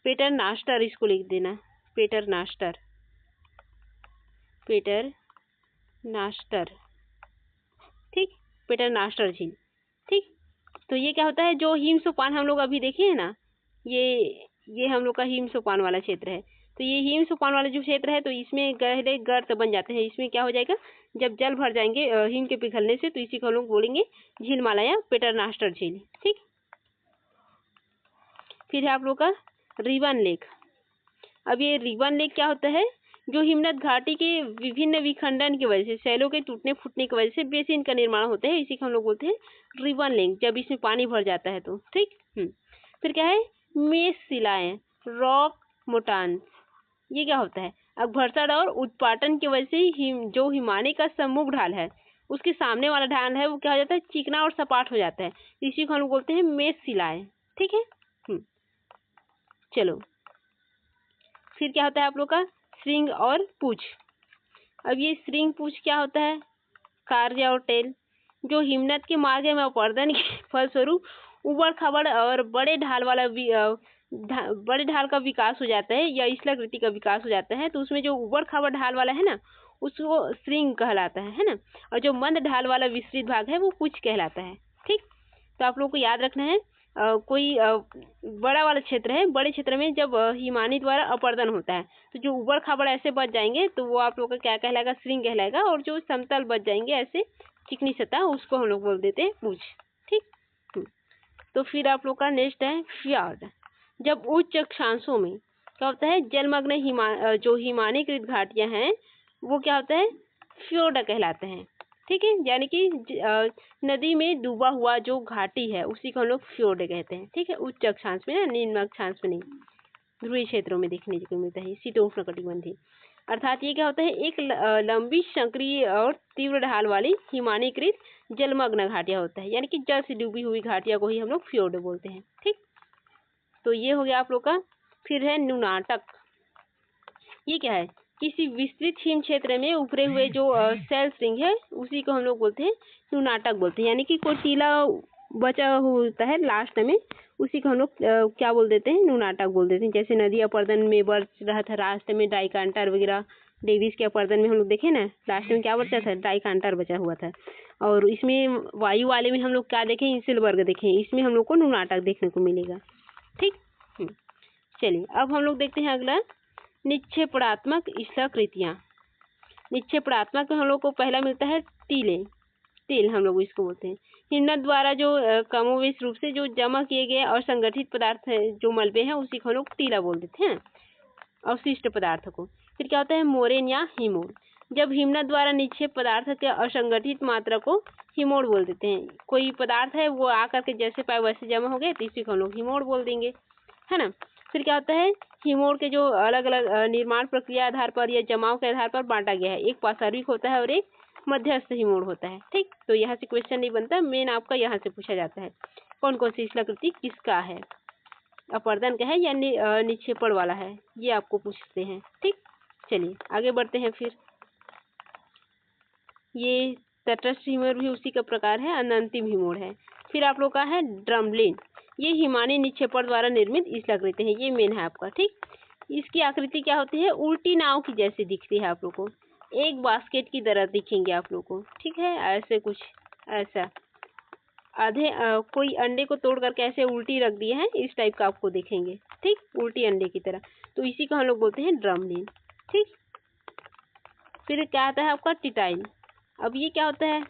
Speaker 1: पेटरनास्टर इसको लिख देना, पेटरनास्टर, पेटरनास्टर, ठीक, पेटरनास्टर झील। ठीक, तो ये क्या होता है, जो हिम सोपान हम लोग अभी देखे हैं ना, ये हम लोग का हिम सोपान वाला क्षेत्र है। तो ये हिम सोपान वाला जो क्षेत्र है, तो इसमें गहरे गर्त बन जाते हैं, इसमें क्या हो जाएगा, जब जल भर जाएंगे हिम के पिघलने से, तो इसी को हम लोग बोलेंगे झीलमाला या पेटरनास्टर झील। ठीक, फिर है आप लोग का रिवन लेक। अब ये रिवन लेक क्या होता है, जो हिमनद घाटी के विभिन्न विखंडन की वजह से, शैलों के टूटने फूटने की वजह से बेसिन का निर्माण होता है, इसी को हम लोग बोलते हैं रिवन लेक, जब इसमें पानी भर जाता है तो। ठीक, फिर क्या है, मेष शिलाएं, रॉक मोटान्स, ये क्या होता है, अब घर्षण और उत्पाटन की वजह से जो हिमालय का सम्मुख ढाल है उसके सामने वाला ढाल है वो क्या हो जाता है, चिकना और सपाट हो जाता है, इसी को हम लोग बोलते हैं मेष शिलाएं। ठीक है, चलो फिर क्या होता है आप लोग का श्रृंग और पूछ। अब ये श्रृंग पूछ क्या होता है, कार्य और टेल, जो हिमनद के मार्ग में अपर्दन के फलस्वरूप उबड़ खाबड़ और बड़े ढाल का विकास हो जाता है या स्थलाकृति का विकास हो जाता है, तो उसमें जो उबड़ खाबड़ ढाल वाला है ना उसको श्रृंग कहलाता है ना, और जो मंद ढाल वाला विस्तृत भाग है वो पूछ कहलाता है। ठीक, तो आप लोगों को याद रखना है, कोई बड़ा वाला क्षेत्र है, बड़े क्षेत्र में जब हिमानी द्वारा अपर्दन होता है तो जो उबड़ खाबड़ ऐसे बच जाएंगे तो वो आप लोग का क्या कहलाएगा, श्रृंग कहलाएगा, और जो समतल बच जाएंगे ऐसे चिकनी सतह उसको हम लोग बोल देते हैं पूछ। ठीक, तो फिर आप लोग का नेक्स्ट है फ्यार्ड। जब उच्च अक्षांशों में क्या होता है, जलमग्न जो हिमानीकृत घाटियां हैं वो क्या होता है, फ्योर्ड कहलाते हैं। ठीक है, यानी कि नदी में डूबा हुआ जो घाटी है उसी को हम लोग फ्योर्ड कहते हैं। ठीक है, उच्च अक्षांश में ना, निम्न अक्षांश में नहीं, ध्रुवीय क्षेत्रों में देखने को मिलता है, शीतोष्ण कटिबंधीय। अर्थात ये क्या होता है, एक लंबी संक्रिय और तीव्र ढाल वाली हिमानीकृत जलमग्न घाटियां होता है, यानी कि जल से डूबी हुई घाटियां को ही हम लोग फ्योर्ड बोलते हैं। ठीक, तो ये हो गया आप लोग का। फिर है न्यूनाटक। ये क्या है, किसी विस्तृत हिम क्षेत्र में उभरे हुए जो सेल श्रृंग है उसी को हम लोग बोलते हैं न्यूनाटक बोलते हैं, यानी कि कोई टीला बचा होता है लास्ट में, उसी को हम लोग क्या बोल देते हैं, न्यूनाटक बोल देते हैं। जैसे नदी अपर्दन में बढ़ रहा था रास्ते में डाइकांटर वगैरह, डेविस के अपर्दन में हम लोग देखे ना लास्ट में क्या बचा था, डाइकांटर बचा हुआ था, और इसमें वायु वाले में हम लोग क्या देखें, इंसिलबर्ग देखें, इसमें हम लोग को न्यूनाटक देखने को मिलेगा। ठीक, चलिए अब हम लोग देखते हैं अगला, निक्षेपणात्मक स्थलाकृतियां। निक्षेपणात्मक हम लोग को पहला मिलता है टील हम लोग इसको बोलते हैं, हिमनद द्वारा जो कमोवेश रूप से जो जमा किए गए और संगठित पदार्थ है जो मलबे हैं उसी को हम लोग टीला बोल देते हैं, अवशिष्ट पदार्थ को। फिर क्या होता है, मोरेन या हिमोर, जब हिमनद द्वारा निक्षेप पदार्थ के असंगठित मात्रा को हिमोर बोल देते हैं। कोई पदार्थ है वो आकर के जैसे पाए वैसे जमा हो गए तो इसी को हम लोग हिमोर बोल देंगे, है ना। फिर क्या होता है, हिमोर के जो अलग अलग निर्माण प्रक्रिया आधार पर या जमाव के आधार पर बांटा गया है, एक पार्श्विक होता है और एक मध्यस्थ हिमोर होता है। ठीक, तो यहाँ से क्वेश्चन नहीं बनता, मेन आपका यहाँ से पूछा जाता है कौन कौन सी स्थलाकृति किसका है, अपर्दन का है या निक्षेपण वाला है, ये आपको पूछते हैं। ठीक, चलिए आगे बढ़ते हैं। फिर ये तटस्थ हिमोर भी उसी का प्रकार है, अनंतिम हिमोर है। फिर आप लोग का है ड्रमलिन, ये हिमानी निक्षेपण द्वारा निर्मित स्थलाकृति है, ये मेन है आपका। ठीक, इसकी आकृति क्या होती है, उल्टी नाव की जैसी दिखती है आप लोग को, एक बास्केट की तरह दिखेंगे आप लोग को। ठीक है, ऐसे कुछ ऐसा आधे कोई अंडे को तोड़ करके ऐसे उल्टी रख दिए हैं, इस टाइप का आपको दिखेंगे। ठीक, उल्टी अंडे की तरह, तो इसी को हम लोग बोलते हैं ड्रमलिन। ठीक, फिर क्या आता है आपका टिटाइल। अब ये क्या होता है,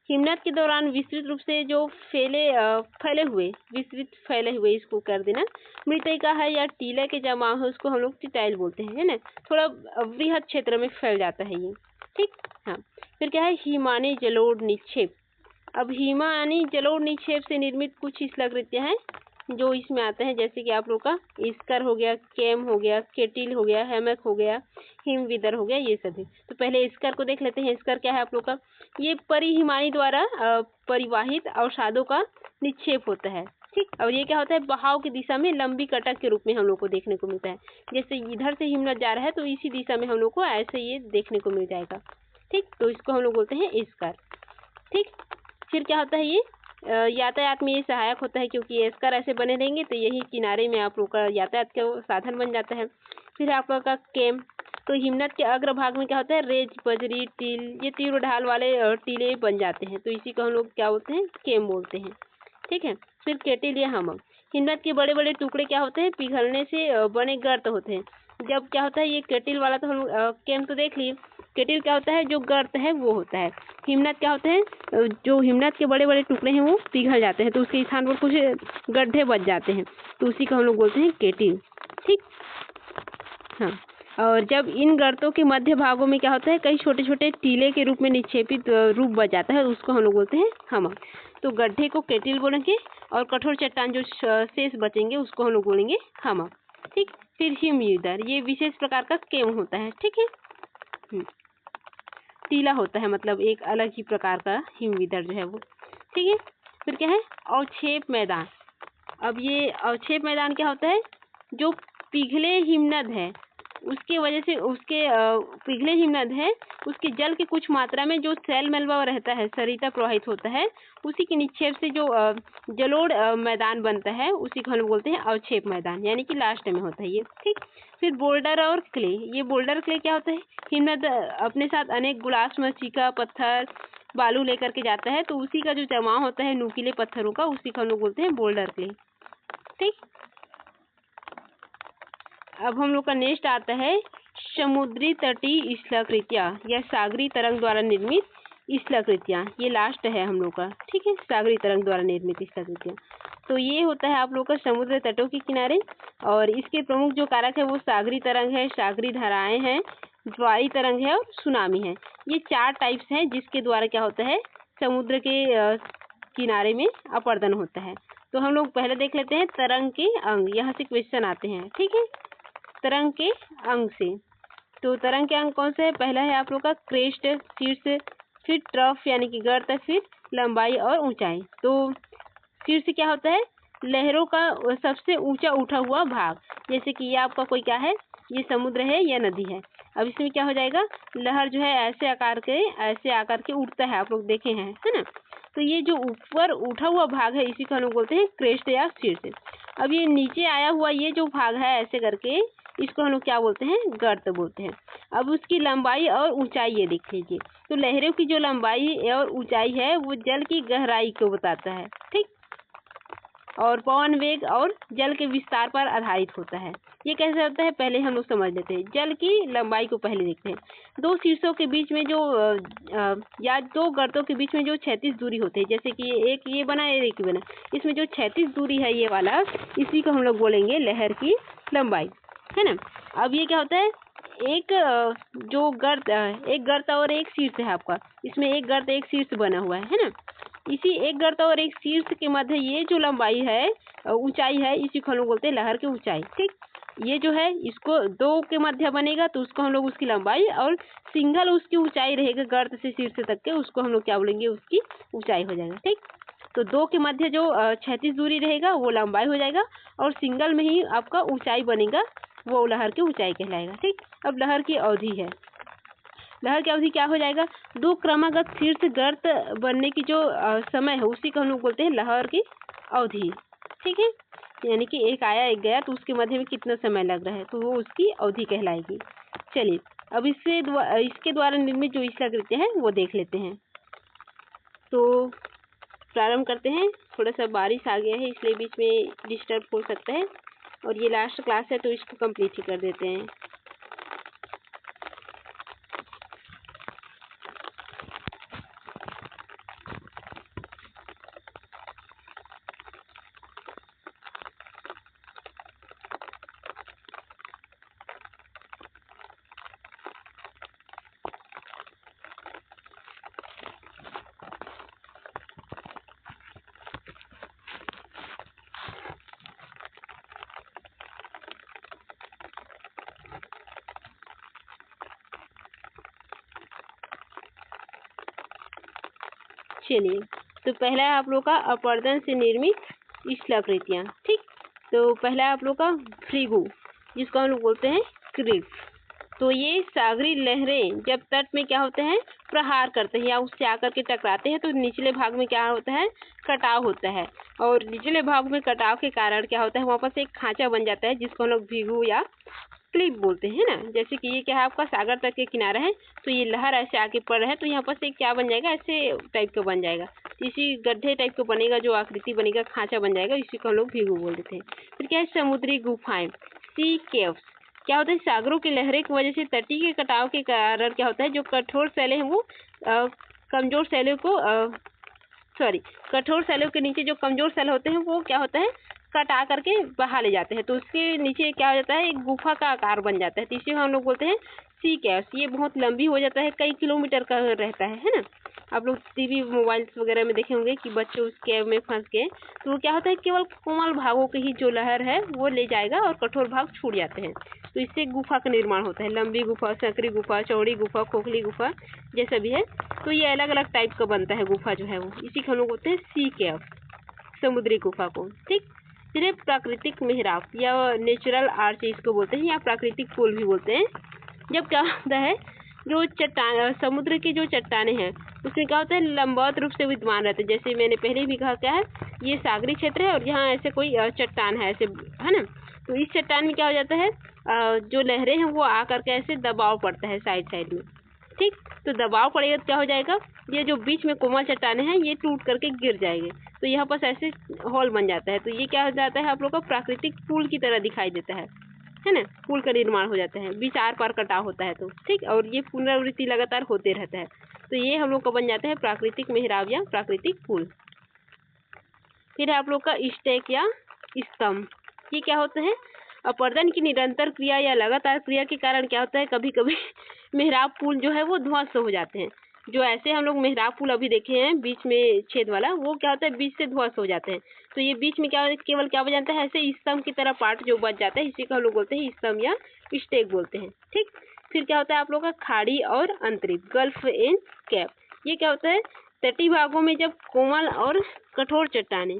Speaker 1: हिमनद के दौरान विस्तृत रूप से जो फैले हुए इसको कर देना, मृतिका है या टीले के जमाव है उसको हम लोग टिटाइल बोलते हैं, है ना, थोड़ा वृहद क्षेत्र में फैल जाता है ये। ठीक, हाँ। फिर क्या है, हिमानी जलोढ़ निक्षेप। अब हिमानी जलोढ़ निक्षेप से निर्मित कुछ स्थलाकृतियां हैं जो इसमें आते हैं, जैसे कि आप लोग का स्कर हो गया, केम हो गया, केटिल हो गया, हैमक हो गया, हिमविदर हो गया, ये सभी। तो पहले स्कर को देख लेते हैं। स्कर क्या है आप लोग का, ये परिहिमानी द्वारा परिवाहित अवसादों का निक्षेप होता है। ठीक। और ये क्या होता है, बहाव की दिशा में लंबी कटक के रूप में हम लोग को देखने को मिलता है। जैसे इधर से हिमनद जा रहा है तो इसी दिशा में हम लोग को ऐसे ये देखने को मिल जाएगा। ठीक, तो इसको हम लोग बोलते हैं एस्कर। ठीक, फिर क्या होता है, ये यातायात में ये सहायक होता है, क्योंकि ये एस्कर ऐसे बने रहेंगे तो यही किनारे में आप लोग का यातायात का साधन बन जाता है। फिर आप लोग का केम, तो हिमनद के अग्रभाग में क्या होता है, रेज, बजरी, टील, ये तीव्र ढाल वाले टीले बन जाते हैं, तो इसी को हम लोग क्या बोलते हैं, केम बोलते हैं। ठीक है। फिर केटिल या हमक, हिमनद के बड़े बड़े टुकड़े क्या होते हैं, पिघलने से बने गर्त होते हैं। जब क्या होता है, ये केटिल वाला तो हम केम तो देख लिए, केटिल क्या होता है, जो गर्त है वो होता है। हिमनद क्या होते हैं, जो हिमनद के बड़े बड़े टुकड़े हैं वो पिघल जाते हैं, तो उसके स्थान पर कुछ गड्ढे बच जाते हैं, तो उसी को हम लोग बोलते हैं केटिल। ठीक, हाँ। और जब इन गर्तों के मध्य भागों में क्या होता है, कई छोटे छोटे टीले के रूप में निक्षेपित रूप बच जाता है, उसको हम लोग बोलते हैं हमक। तो गड्ढे को केटिल बोलेंगे और कठोर चट्टान जो शेष बचेंगे उसको हम लोग बोलेंगे हमक। ठीक, फिर हिमयुदर, ये विशेष प्रकार का केम होता है। ठीक है, टीला होता है, मतलब एक अलग ही प्रकार का हिमविदर जो है वो। ठीक है, फिर क्या है, अवक्षेप मैदान। अब ये अवक्षेप मैदान क्या होता है, जो पिघले हिमनद है उसके वजह से, उसके पिघले हिमनद है उसके जल की कुछ मात्रा में जो सैल मलबा रहता है, सरिता प्रवाहित होता है, उसी के निक्षेप से जो जलोढ़ मैदान बनता है, उसी को हम लोग बोलते हैं अवक्षेप मैदान, यानी कि लास्ट में होता है ये। ठीक, फिर बोल्डर और क्ले, ये बोल्डर क्ले क्या होता है, हिमनद अपने साथ अनेक गुलास, मसीका, पत्थर, बालू लेकर के जाता है, तो उसी का जो जमाव होता है नुकीले पत्थरों का, उसी को हम लोग बोलते हैं बोल्डर क्ले। ठीक, अब हम लोग का नेक्स्ट आता है समुद्री तटीय स्थलाकृतियाँ या सागरी तरंग द्वारा निर्मित स्थलाकृतियाँ, ये लास्ट है हम लोग का। ठीक है, सागरी तरंग द्वारा निर्मित स्थलाकृतियाँ, तो ये होता है आप लोग का समुद्र तटों के किनारे, और इसके प्रमुख जो कारक है वो सागरी तरंग है, सागरी धाराएं हैं, ज्वारी तरंग है और सुनामी है। ये 4 टाइप्स हैं जिसके द्वारा क्या होता है, समुद्र के किनारे में अपरदन होता है। तो हम लोग पहले देख लेते हैं तरंग के अंग, यहाँ से क्वेश्चन आते हैं। ठीक है, तरंग के अंग से, तो तरंग के अंग कौन से है, पहला है आप लोग का क्रेस्ट, शीर्ष, फिर ट्रफ यानी कि गर्त, फिर लंबाई और ऊंचाई। तो शीर्ष क्या होता है, लहरों का सबसे ऊंचा उठा हुआ भाग, जैसे कि ये आपका कोई क्या है, ये समुद्र है या नदी है। अब इसमें क्या हो जाएगा, लहर जो है ऐसे आकार के उठता है, आप लोग देखे हैं, है ना। तो ये जो ऊपर उठा हुआ भाग है इसी को हम लोग बोलते हैं क्रेस्ट या शीर्ष। अब ये नीचे आया हुआ ये जो भाग है ऐसे करके, इसको हम लोग क्या बोलते हैं, गर्त बोलते हैं। अब उसकी लंबाई और ऊंचाई ये देख लीजिए, तो लहरों की जो लंबाई और ऊंचाई है वो जल की गहराई को बताता है। ठीक, और पवन वेग और जल के विस्तार पर आधारित होता है। ये कैसे होता है, पहले हम लोग समझ लेते हैं, जल की लंबाई को पहले देखते हैं। दो शीर्षों के बीच में जो या दो गर्तों के बीच में जो 36 दूरी होती है, जैसे कि एक ये बना एक बना, इसमें जो 36 दूरी है ये वाला, इसी को हम लोग बोलेंगे लहर की लंबाई, है ना। अब ये क्या होता है, एक जो गर्त, एक गर्त और एक शीर्ष है आपका, इसमें एक गर्त एक शीर्ष बना हुआ है ना। इसी एक गर्त और एक शीर्ष के मध्य ये जो लंबाई है, ऊंचाई है, इसी को हम लोग बोलते हैं लहर की ऊंचाई। ठीक, ये जो है इसको दो के मध्य बनेगा तो उसको हम लोग उसकी लंबाई, और सिंगल उसकी ऊंचाई रहेगा गर्त से शीर्ष तक के, उसको हम लोग क्या बोलेंगे, उसकी ऊंचाई हो जाएगा। ठीक, तो दो के मध्य जो 36 दूरी रहेगा वो लंबाई हो जाएगा, और सिंगल में ही आपका ऊंचाई बनेगा, वो लहर की ऊंचाई कहलाएगा। ठीक, अब लहर की अवधि है, लहर की अवधि क्या हो जाएगा, दो क्रमागत शीर्ष गर्त बनने की जो समय है उसी को हम लोग बोलते हैं लहर की अवधि। ठीक है, यानी कि एक आया एक गया तो उसके मध्य में कितना समय लग रहा है, तो वो उसकी अवधि कहलाएगी। चलिए, अब इसके द्वारा निर्मित जो स्थलाकृतियाँ हैं वो देख लेते हैं। तो प्रारंभ करते हैं। थोड़ा सा बारिश आ गया है इसलिए बीच में डिस्टर्ब हो सकता है, और ये लास्ट क्लास है तो इसको कंप्लीट ही कर देते हैं। चलिए, तो पहला है आप लोग का अपरदन से निर्मित स्थलाकृतियाँ। ठीक, तो पहला है आप लोग का भृगु, जिसको हम लोग बोलते हैं क्रीक। तो ये सागरी लहरें जब तट में क्या होते हैं, प्रहार करते हैं या उससे आकर के टकराते हैं, तो निचले भाग में क्या होता है, कटाव होता है। और निचले भाग में कटाव के कारण क्या होता है, वहाँ पर से एक खांचा बन जाता है, जिसको हम लोग भृगु या क्लिप बोलते हैं ना। जैसे कि ये क्या है, आपका सागर तट के किनारा है, तो ये लहर ऐसे आके पड़ रहा है, तो यहाँ पर से क्या बन जाएगा, ऐसे टाइप का बन जाएगा। इसी गड्ढे टाइप का बनेगा, जो आकृति बनेगा, खांचा बन जाएगा, इसी को हम लोग भृगु बोल देते हैं। फिर क्या है, समुद्री गुफाएं, सी केव्स। क्या होता है, सागरों की लहरें की वजह से तटीय के कटाव के कारण क्या होता है, जो कठोर शैलें हैं वो कमजोर शैलों को कठोर शैलों के नीचे जो कमजोर शैल होते हैं वो क्या होता है, कटा करके बहा ले जाते हैं। तो उसके नीचे क्या हो जाता है, एक गुफा का आकार बन जाता है। तो इसे हम लोग बोलते हैं सी कैव्स। ये बहुत लंबी हो जाता है, कई किलोमीटर का रहता है ना। आप लोग टीवी मोबाइल्स वगैरह में देखे होंगे कि बच्चे उस कैव में फंस गए, तो वो क्या होता है, केवल कोमल भागों की ही जो लहर है वो ले जाएगा और कठोर भाग छूट जाते हैं। तो इससे गुफा का निर्माण होता है, लंबी गुफा, संकरी गुफा, चौड़ी गुफा, खोखली गुफा, जैसा भी है। तो ये अलग अलग टाइप का बनता है गुफा जो है वो, इसी को हम लोग बोलते हैं सी कैव, समुद्री गुफा को। ठीक, फिर प्राकृतिक मेहराब या नेचुरल आर्च इसको बोलते हैं, या प्राकृतिक पुल भी बोलते हैं। जब क्या होता है, जो चट्टान, समुद्र की जो चट्टाने हैं उसमें क्या होता है, लंबवत रूप से विद्यमान रहते हैं। जैसे मैंने पहले भी कहा, क्या है, ये सागरी क्षेत्र है और यहाँ ऐसे कोई चट्टान है, ऐसे है ना। तो इस चट्टान में क्या हो जाता है, जो लहरें हैं वो आकर के ऐसे दबाव पड़ता है साइड साइड में। ठीक, तो दबाव पड़ेगा तो क्या हो जाएगा, ये जो बीच में कोमल चट्टाने हैं ये टूट करके गिर जाएंगे, तो यहाँ पर ऐसे हॉल बन जाता है। तो ये क्या हो जाता है, आप लोग का प्राकृतिक पुल की तरह दिखाई देता है ना। पुल का निर्माण हो जाता है, बीच आर पार कटाव होता है। तो ठीक, और ये पुनरावृत्ति लगातार होते रहता है। तो ये हम लोग का बन जाता है प्राकृतिक मेहराब या प्राकृतिक पुल। फिर आप लोग का स्टैक या स्तंभ, ये क्या होता है, अपर्दन की निरंतर क्रिया या लगातार क्रिया के कारण क्या होता है, कभी कभी मेहराब पुल जो है वो ध्वस्त हो जाते हैं। जो ऐसे हम लोग मेहराब पुल अभी देखे हैं बीच में छेद वाला, वो क्या होता है, बीच से ध्वस्त हो जाते हैं। तो ये बीच में क्या केवल क्या बच जाता है, ऐसे स्तंभ की तरह पार्ट जो बच जाता है, इसी को हम लोग बोलते हैं स्तंभ या स्टेक बोलते हैं। ठीक, फिर क्या होता है आप लोग का खाड़ी और अंतरिप, गल्फ एंड कैप। ये क्या होता है, तटीय भागों में जब कोमल और कठोर चट्टाने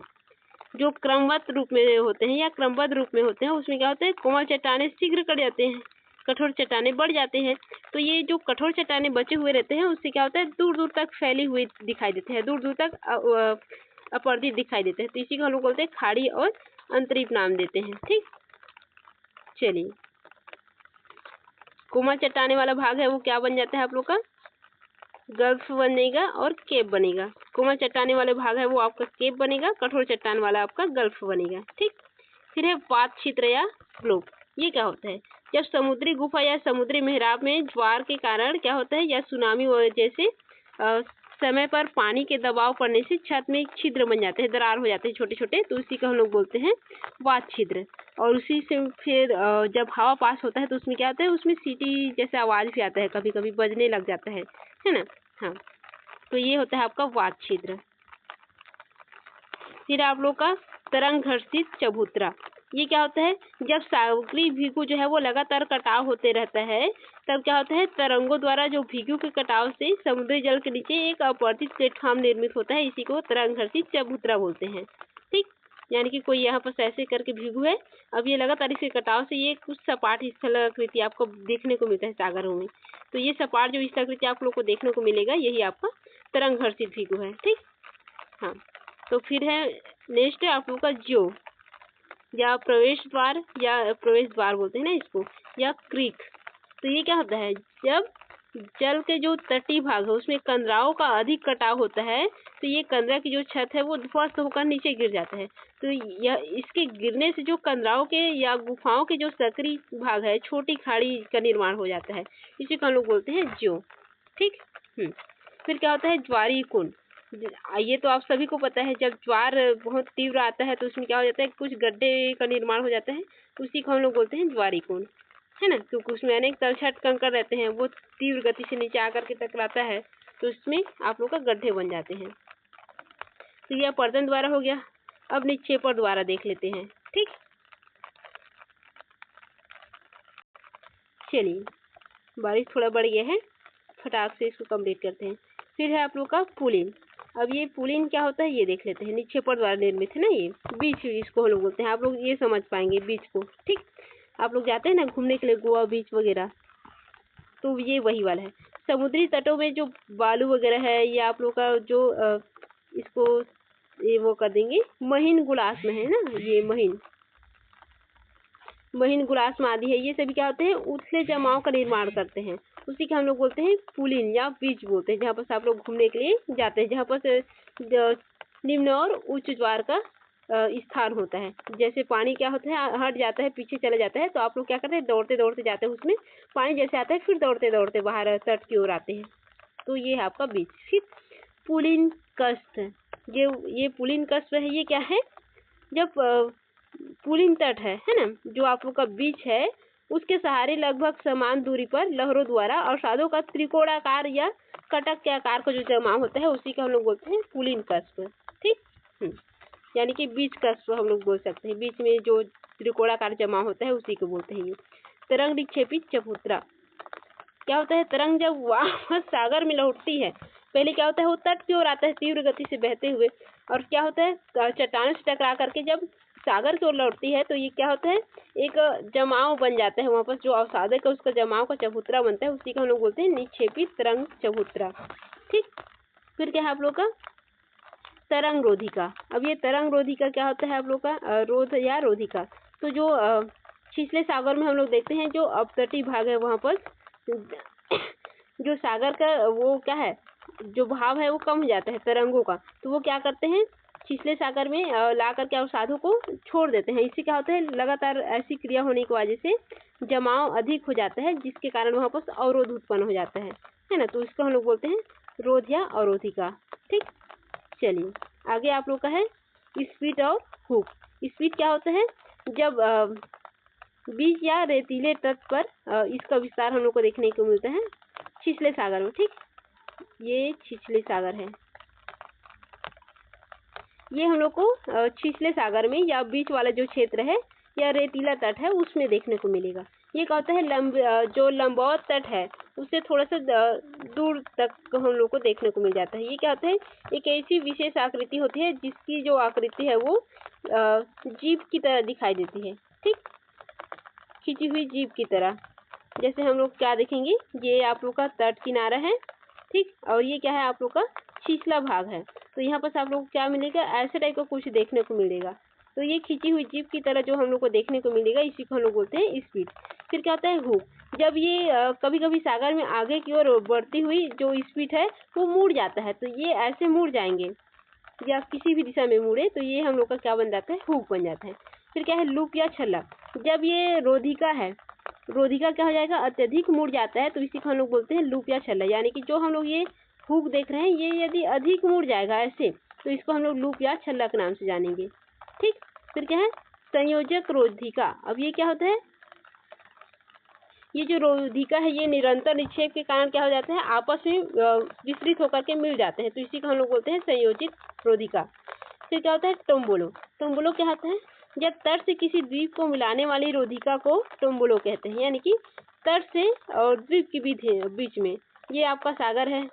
Speaker 1: जो क्रमबद्ध रूप में होते हैं या क्रमबद्ध रूप में होते हैं, उसमें क्या होता है, कोमल चट्टाने शीघ्र कट जाते हैं, कठोर चट्टाने बढ़ जाते हैं। तो ये जो कठोर चट्टाने बचे हुए रहते हैं, उससे क्या होता है, दूर दूर तक फैली हुई दिखाई देते हैं, दूर दूर तक अपरदित दिखाई देते हैं। तो इसी को हम लोग बोलते हैं खाड़ी और अंतरिप नाम देते हैं। ठीक, चलिए, कोमल चट्टाने वाला भाग है वो क्या बन जाता है आप लोग का, गल्फ बनेगा और केप बनेगा। कोमल चट्टाने वाले भाग है वो आपका केप बनेगा, कठोर चट्टान वाला आपका गल्फ बनेगा। ठीक, फिर है पात छिद्र या ग्लोब। ये क्या होता है, जब समुद्री गुफा या समुद्री मेहराब में ज्वार के कारण क्या होता है, या सुनामी जैसे समय पर पानी के दबाव पड़ने से छत में एक छिद्र बन जाते हैं, दरार हो जाते हैं छोटे छोटे, तो उसी को हम लोग बोलते हैं वात छिद्र। और उसी से फिर जब हवा पास होता है तो उसमें क्या होता है, उसमें सीटी जैसा आवाज भी आता है, कभी कभी बजने लग जाता है ना। हाँ, तो ये होता है आपका वात छिद्र। फिर आप लोग का तरंग घर्षित चबूतरा। ये क्या होता है, जब सागरी भृगु जो है वो लगातार कटाव होते रहता है, तब क्या होता है, तरंगों द्वारा जो भृगु के कटाव से समुद्री जल के नीचे एक अपवर्तित प्लेटफॉर्म निर्मित होता है, इसी को तरंग घर्षित चबूतरा बोलते हैं। ठीक, यानी कि कोई यहाँ पर ऐसे करके भृगु है, अब ये लगातार इसके कटाव से ये कुछ सपाट स्थलाकृति आपको देखने को मिलता है सागरों में। तो ये सपाट जो स्थलाकृति आप लोग को देखने को मिलेगा, यही आपका तरंग घर्षित भृगु है। ठीक, हाँ, तो फिर है नेक्स्ट आप लोग का जो या प्रवेश द्वार बोलते हैं ना इसको, या क्रीक। तो ये क्या होता है, जब जल के जो तटीय भाग है उसमें कंदराओं का अधिक कटाव होता है, तो ये कंदरा की जो छत है वो ध्वस्त होकर नीचे गिर जाता है। तो यह इसके गिरने से जो कंदराओं के या गुफाओं के जो सक्रिय भाग है, छोटी खाड़ी का निर्माण हो जाता है, इसी को हम लोग बोलते हैं जो। ठीक, फिर क्या होता है, ज्वारी कुंड। ये तो आप सभी को पता है, जब ज्वार बहुत तीव्र आता है तो उसमें क्या हो जाता है, कुछ गड्ढे का निर्माण हो जाता है, उसी को हम लोग बोलते हैं ज्वारी कुंड, है ना। क्योंकि उसमें अनेक तलछट कंकड़ रहते हैं, वो तीव्र गति से नीचे आकर के टकराता है, तो उसमें आप लोग का गड्ढे बन जाते हैं। तो यह पर्दन द्वारा हो गया। अब निक्षेपण द्वारा देख लेते हैं। ठीक, चलिए, बारिश थोड़ा बढ़ गया है, फटाक से इसको कंप्लीट करते हैं। फिर है आप लोग का पुलिन। अब ये पुलिन क्या होता है ये देख लेते हैं। निक्षेपण द्वारा निर्मित है ना, ये बीच इसको हम लोग बोलते हैं। आप लोग ये समझ पाएंगे बीच को, ठीक। आप लोग जाते हैं ना घूमने के लिए गोवा बीच वगैरह, तो ये वही वाला है। समुद्री तटों में जो बालू वगैरह है, ये आप लोग का जो इसको ये वो कर देंगे महीन गुलास में है ना, ये महीन गुलास में आदि है, ये सभी क्या होते हैं उथले जमाव का निर्माण करते हैं। उसी के हम लोग बोलते हैं पुलिन या बीच बोलते हैं। जहाँ पर आप लोग घूमने के लिए जाते हैं, जहाँ पर निम्न और उच्च ज्वार का स्थान होता है। जैसे पानी क्या होता है हट जाता है, पीछे चला जाता है, तो आप लोग क्या करते हैं दौड़ते दौड़ते जाते हैं उसमें, पानी जैसे आता है फिर दौड़ते दौड़ते बाहर तट की ओर आते हैं। तो ये है आपका बीच। फिर पुलिन कष्ट, ये पुलिन कष्ट है, ये क्या है जब पुलिन तट है ना, जो आप लोग का बीच है, उसके सहारे लगभग समान दूरी पर लहरों द्वारा अवसादों का त्रिकोणाकार या कटक के आकार का जो जमाव होता है उसी का हम लोग बोलते हैं पुलिन कष्ट, ठीक। यानी कि बीच कष्ट हम लोग बोल सकते हैं। बीच में जो त्रिकोणाकार जमाव होता है उसी को बोलते हैं ये। तरंग निक्षेपित चबूतरा क्या होता है, तरंग जब वापस सागर में लौटती है, पहले क्या होता है वो तट की ओर आता है तीव्र गति से बहते हुए, और क्या होता है चट्टानों से टकरा करके जब सागर की ओर लौटती है तो ये क्या होता है एक जमाव बन जाता है वहाँ पर, जो अवसादक है उसका जमाव का चबूतरा बनता है, उसी का हम लोग बोलते हैं निक्षेपित तरंग चबूतरा, ठीक। फिर क्या है आप लोग का तरंग रोधिका। अब ये तरंग रोधिका क्या होता है आप लोग का रोध या रोधिका, तो जो छिछले सागर में हम लोग देखते हैं जो अपतटीय भाग है वहाँ पर जो सागर का वो क्या है जो भाव है वो कम हो जाता है तरंगों का, तो वो क्या करते हैं छिछले सागर में ला करके अवसादों को छोड़ देते हैं। इससे क्या होता है लगातार ऐसी क्रिया होने की वजह से जमाव अधिक हो जाता है, जिसके कारण वहाँ पर अवरोध उत्पन्न हो जाता है ना, तो इसको हम लोग बोलते हैं रोध या अवरोधिका, ठीक। चलिए आगे आप लोग का है स्पीड और हुक। स्पीड क्या होता है जब बीच या रेतीले तट पर इसका विस्तार हम लोग को देखने को मिलता है छिछले सागर में, ठीक। ये छिछले सागर है, ये हम लोग को छिछले सागर में या बीच वाला जो क्षेत्र है या रेतीला तट है उसमें देखने को मिलेगा। ये क्या होता है जो लंबवत तट है उससे थोड़ा सा दूर तक हम लोग को देखने को मिल जाता है। ये क्या होता है एक ऐसी विशेष आकृति होती है जिसकी जो आकृति है वो जीभ की तरह दिखाई देती है, ठीक, खींची हुई जीभ की तरह। जैसे हम लोग क्या देखेंगे ये आप लोग का तट किनारा है, ठीक, और ये क्या है आप लोग का छिछला भाग है, तो यहाँ पर आप लोग को क्या मिलेगा ऐसे टाइप का कुछ देखने को मिलेगा। तो ये खींची हुई जीभ की तरह जो हम लोग को देखने को मिलेगा इसी को हम लोग बोलते हैं स्पीड। फिर क्या होता है हुक, जब ये कभी कभी सागर में आगे की ओर बढ़ती हुई जो स्पीड है वो मुड़ जाता है, तो ये ऐसे मुड़ जाएंगे या किसी भी दिशा में मुड़े तो ये हम लोग का क्या बन जाता है हुक बन जाता है। फिर क्या है लूप या छल्ला, जब ये रोधिका है, रोधिका क्या हो जाएगा अत्यधिक मुड़ जाता है तो इसी को हम लोग बोलते हैं लूप या छल्ला। यानी कि जो हम लोग ये हुक देख रहे हैं ये यदि अधिक मुड़ जाएगा ऐसे तो इसको हम लोग लूप या छल्ला के नाम से जानेंगे, ठीक। फिर क्या है संयोजक रोधिका। अब ये क्या होता है ये जो रोधिका है ये निरंतर निक्षेप के कारण क्या हो जाता है आपस में विस्तृत होकर के मिल जाते हैं, तो इसी को हम लोग बोलते हैं संयोजित रोधिका। फिर क्या होता है टोम्बोलो। टोम्बोलो क्या होता है जब तट से किसी द्वीप को मिलाने वाली रोधिका को टोम्बोलो कहते हैं। यानी कि तट से और द्वीप के बीच में ये आपका सागर है,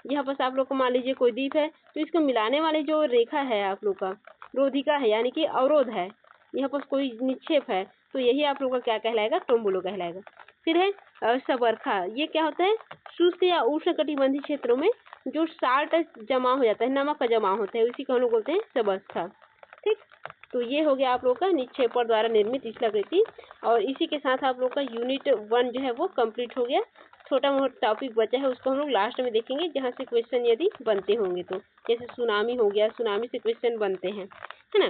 Speaker 1: यहाँ पर आप लोग को मान लीजिए कोई द्वीप है तो इसको मिलाने वाली जो रेखा है आप लोग का रोधिका है, यानी कि अवरोध है, यहाँ पर कोई निक्षेप है तो यही आप लोग का क्या कहलाएगा टोम्बोलो कहलाएगा। फिर है सबरखा। ये क्या होता है शुष्क या उष्णकटिबंधीय क्षेत्रों में जो साल्ट जमा हो जाता है, नमक का जमा होता है, उसी को हम लोग बोलते हैं सबरखा, ठीक। तो ये हो गया आप लोग का निक्षेपण द्वारा निर्मित स्थलाकृति, और इसी के साथ आप लोग का यूनिट 1 जो है वो कंप्लीट हो गया। छोटा मोटा टॉपिक बचा है उसको हम लोग लास्ट में देखेंगे जहाँ से क्वेश्चन यदि बनते होंगे, तो जैसे सुनामी हो गया, सुनामी से क्वेश्चन बनते हैं है ना,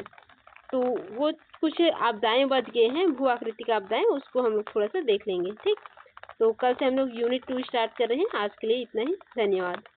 Speaker 1: तो वो कुछ आपदाएं बच गए हैं भू आकृतिक आपदाएं, उसको हम लोग थोड़ा सा देख लेंगे, ठीक। तो कल से हम लोग यूनिट 2 स्टार्ट कर रहे हैं। आज के लिए इतना ही, धन्यवाद।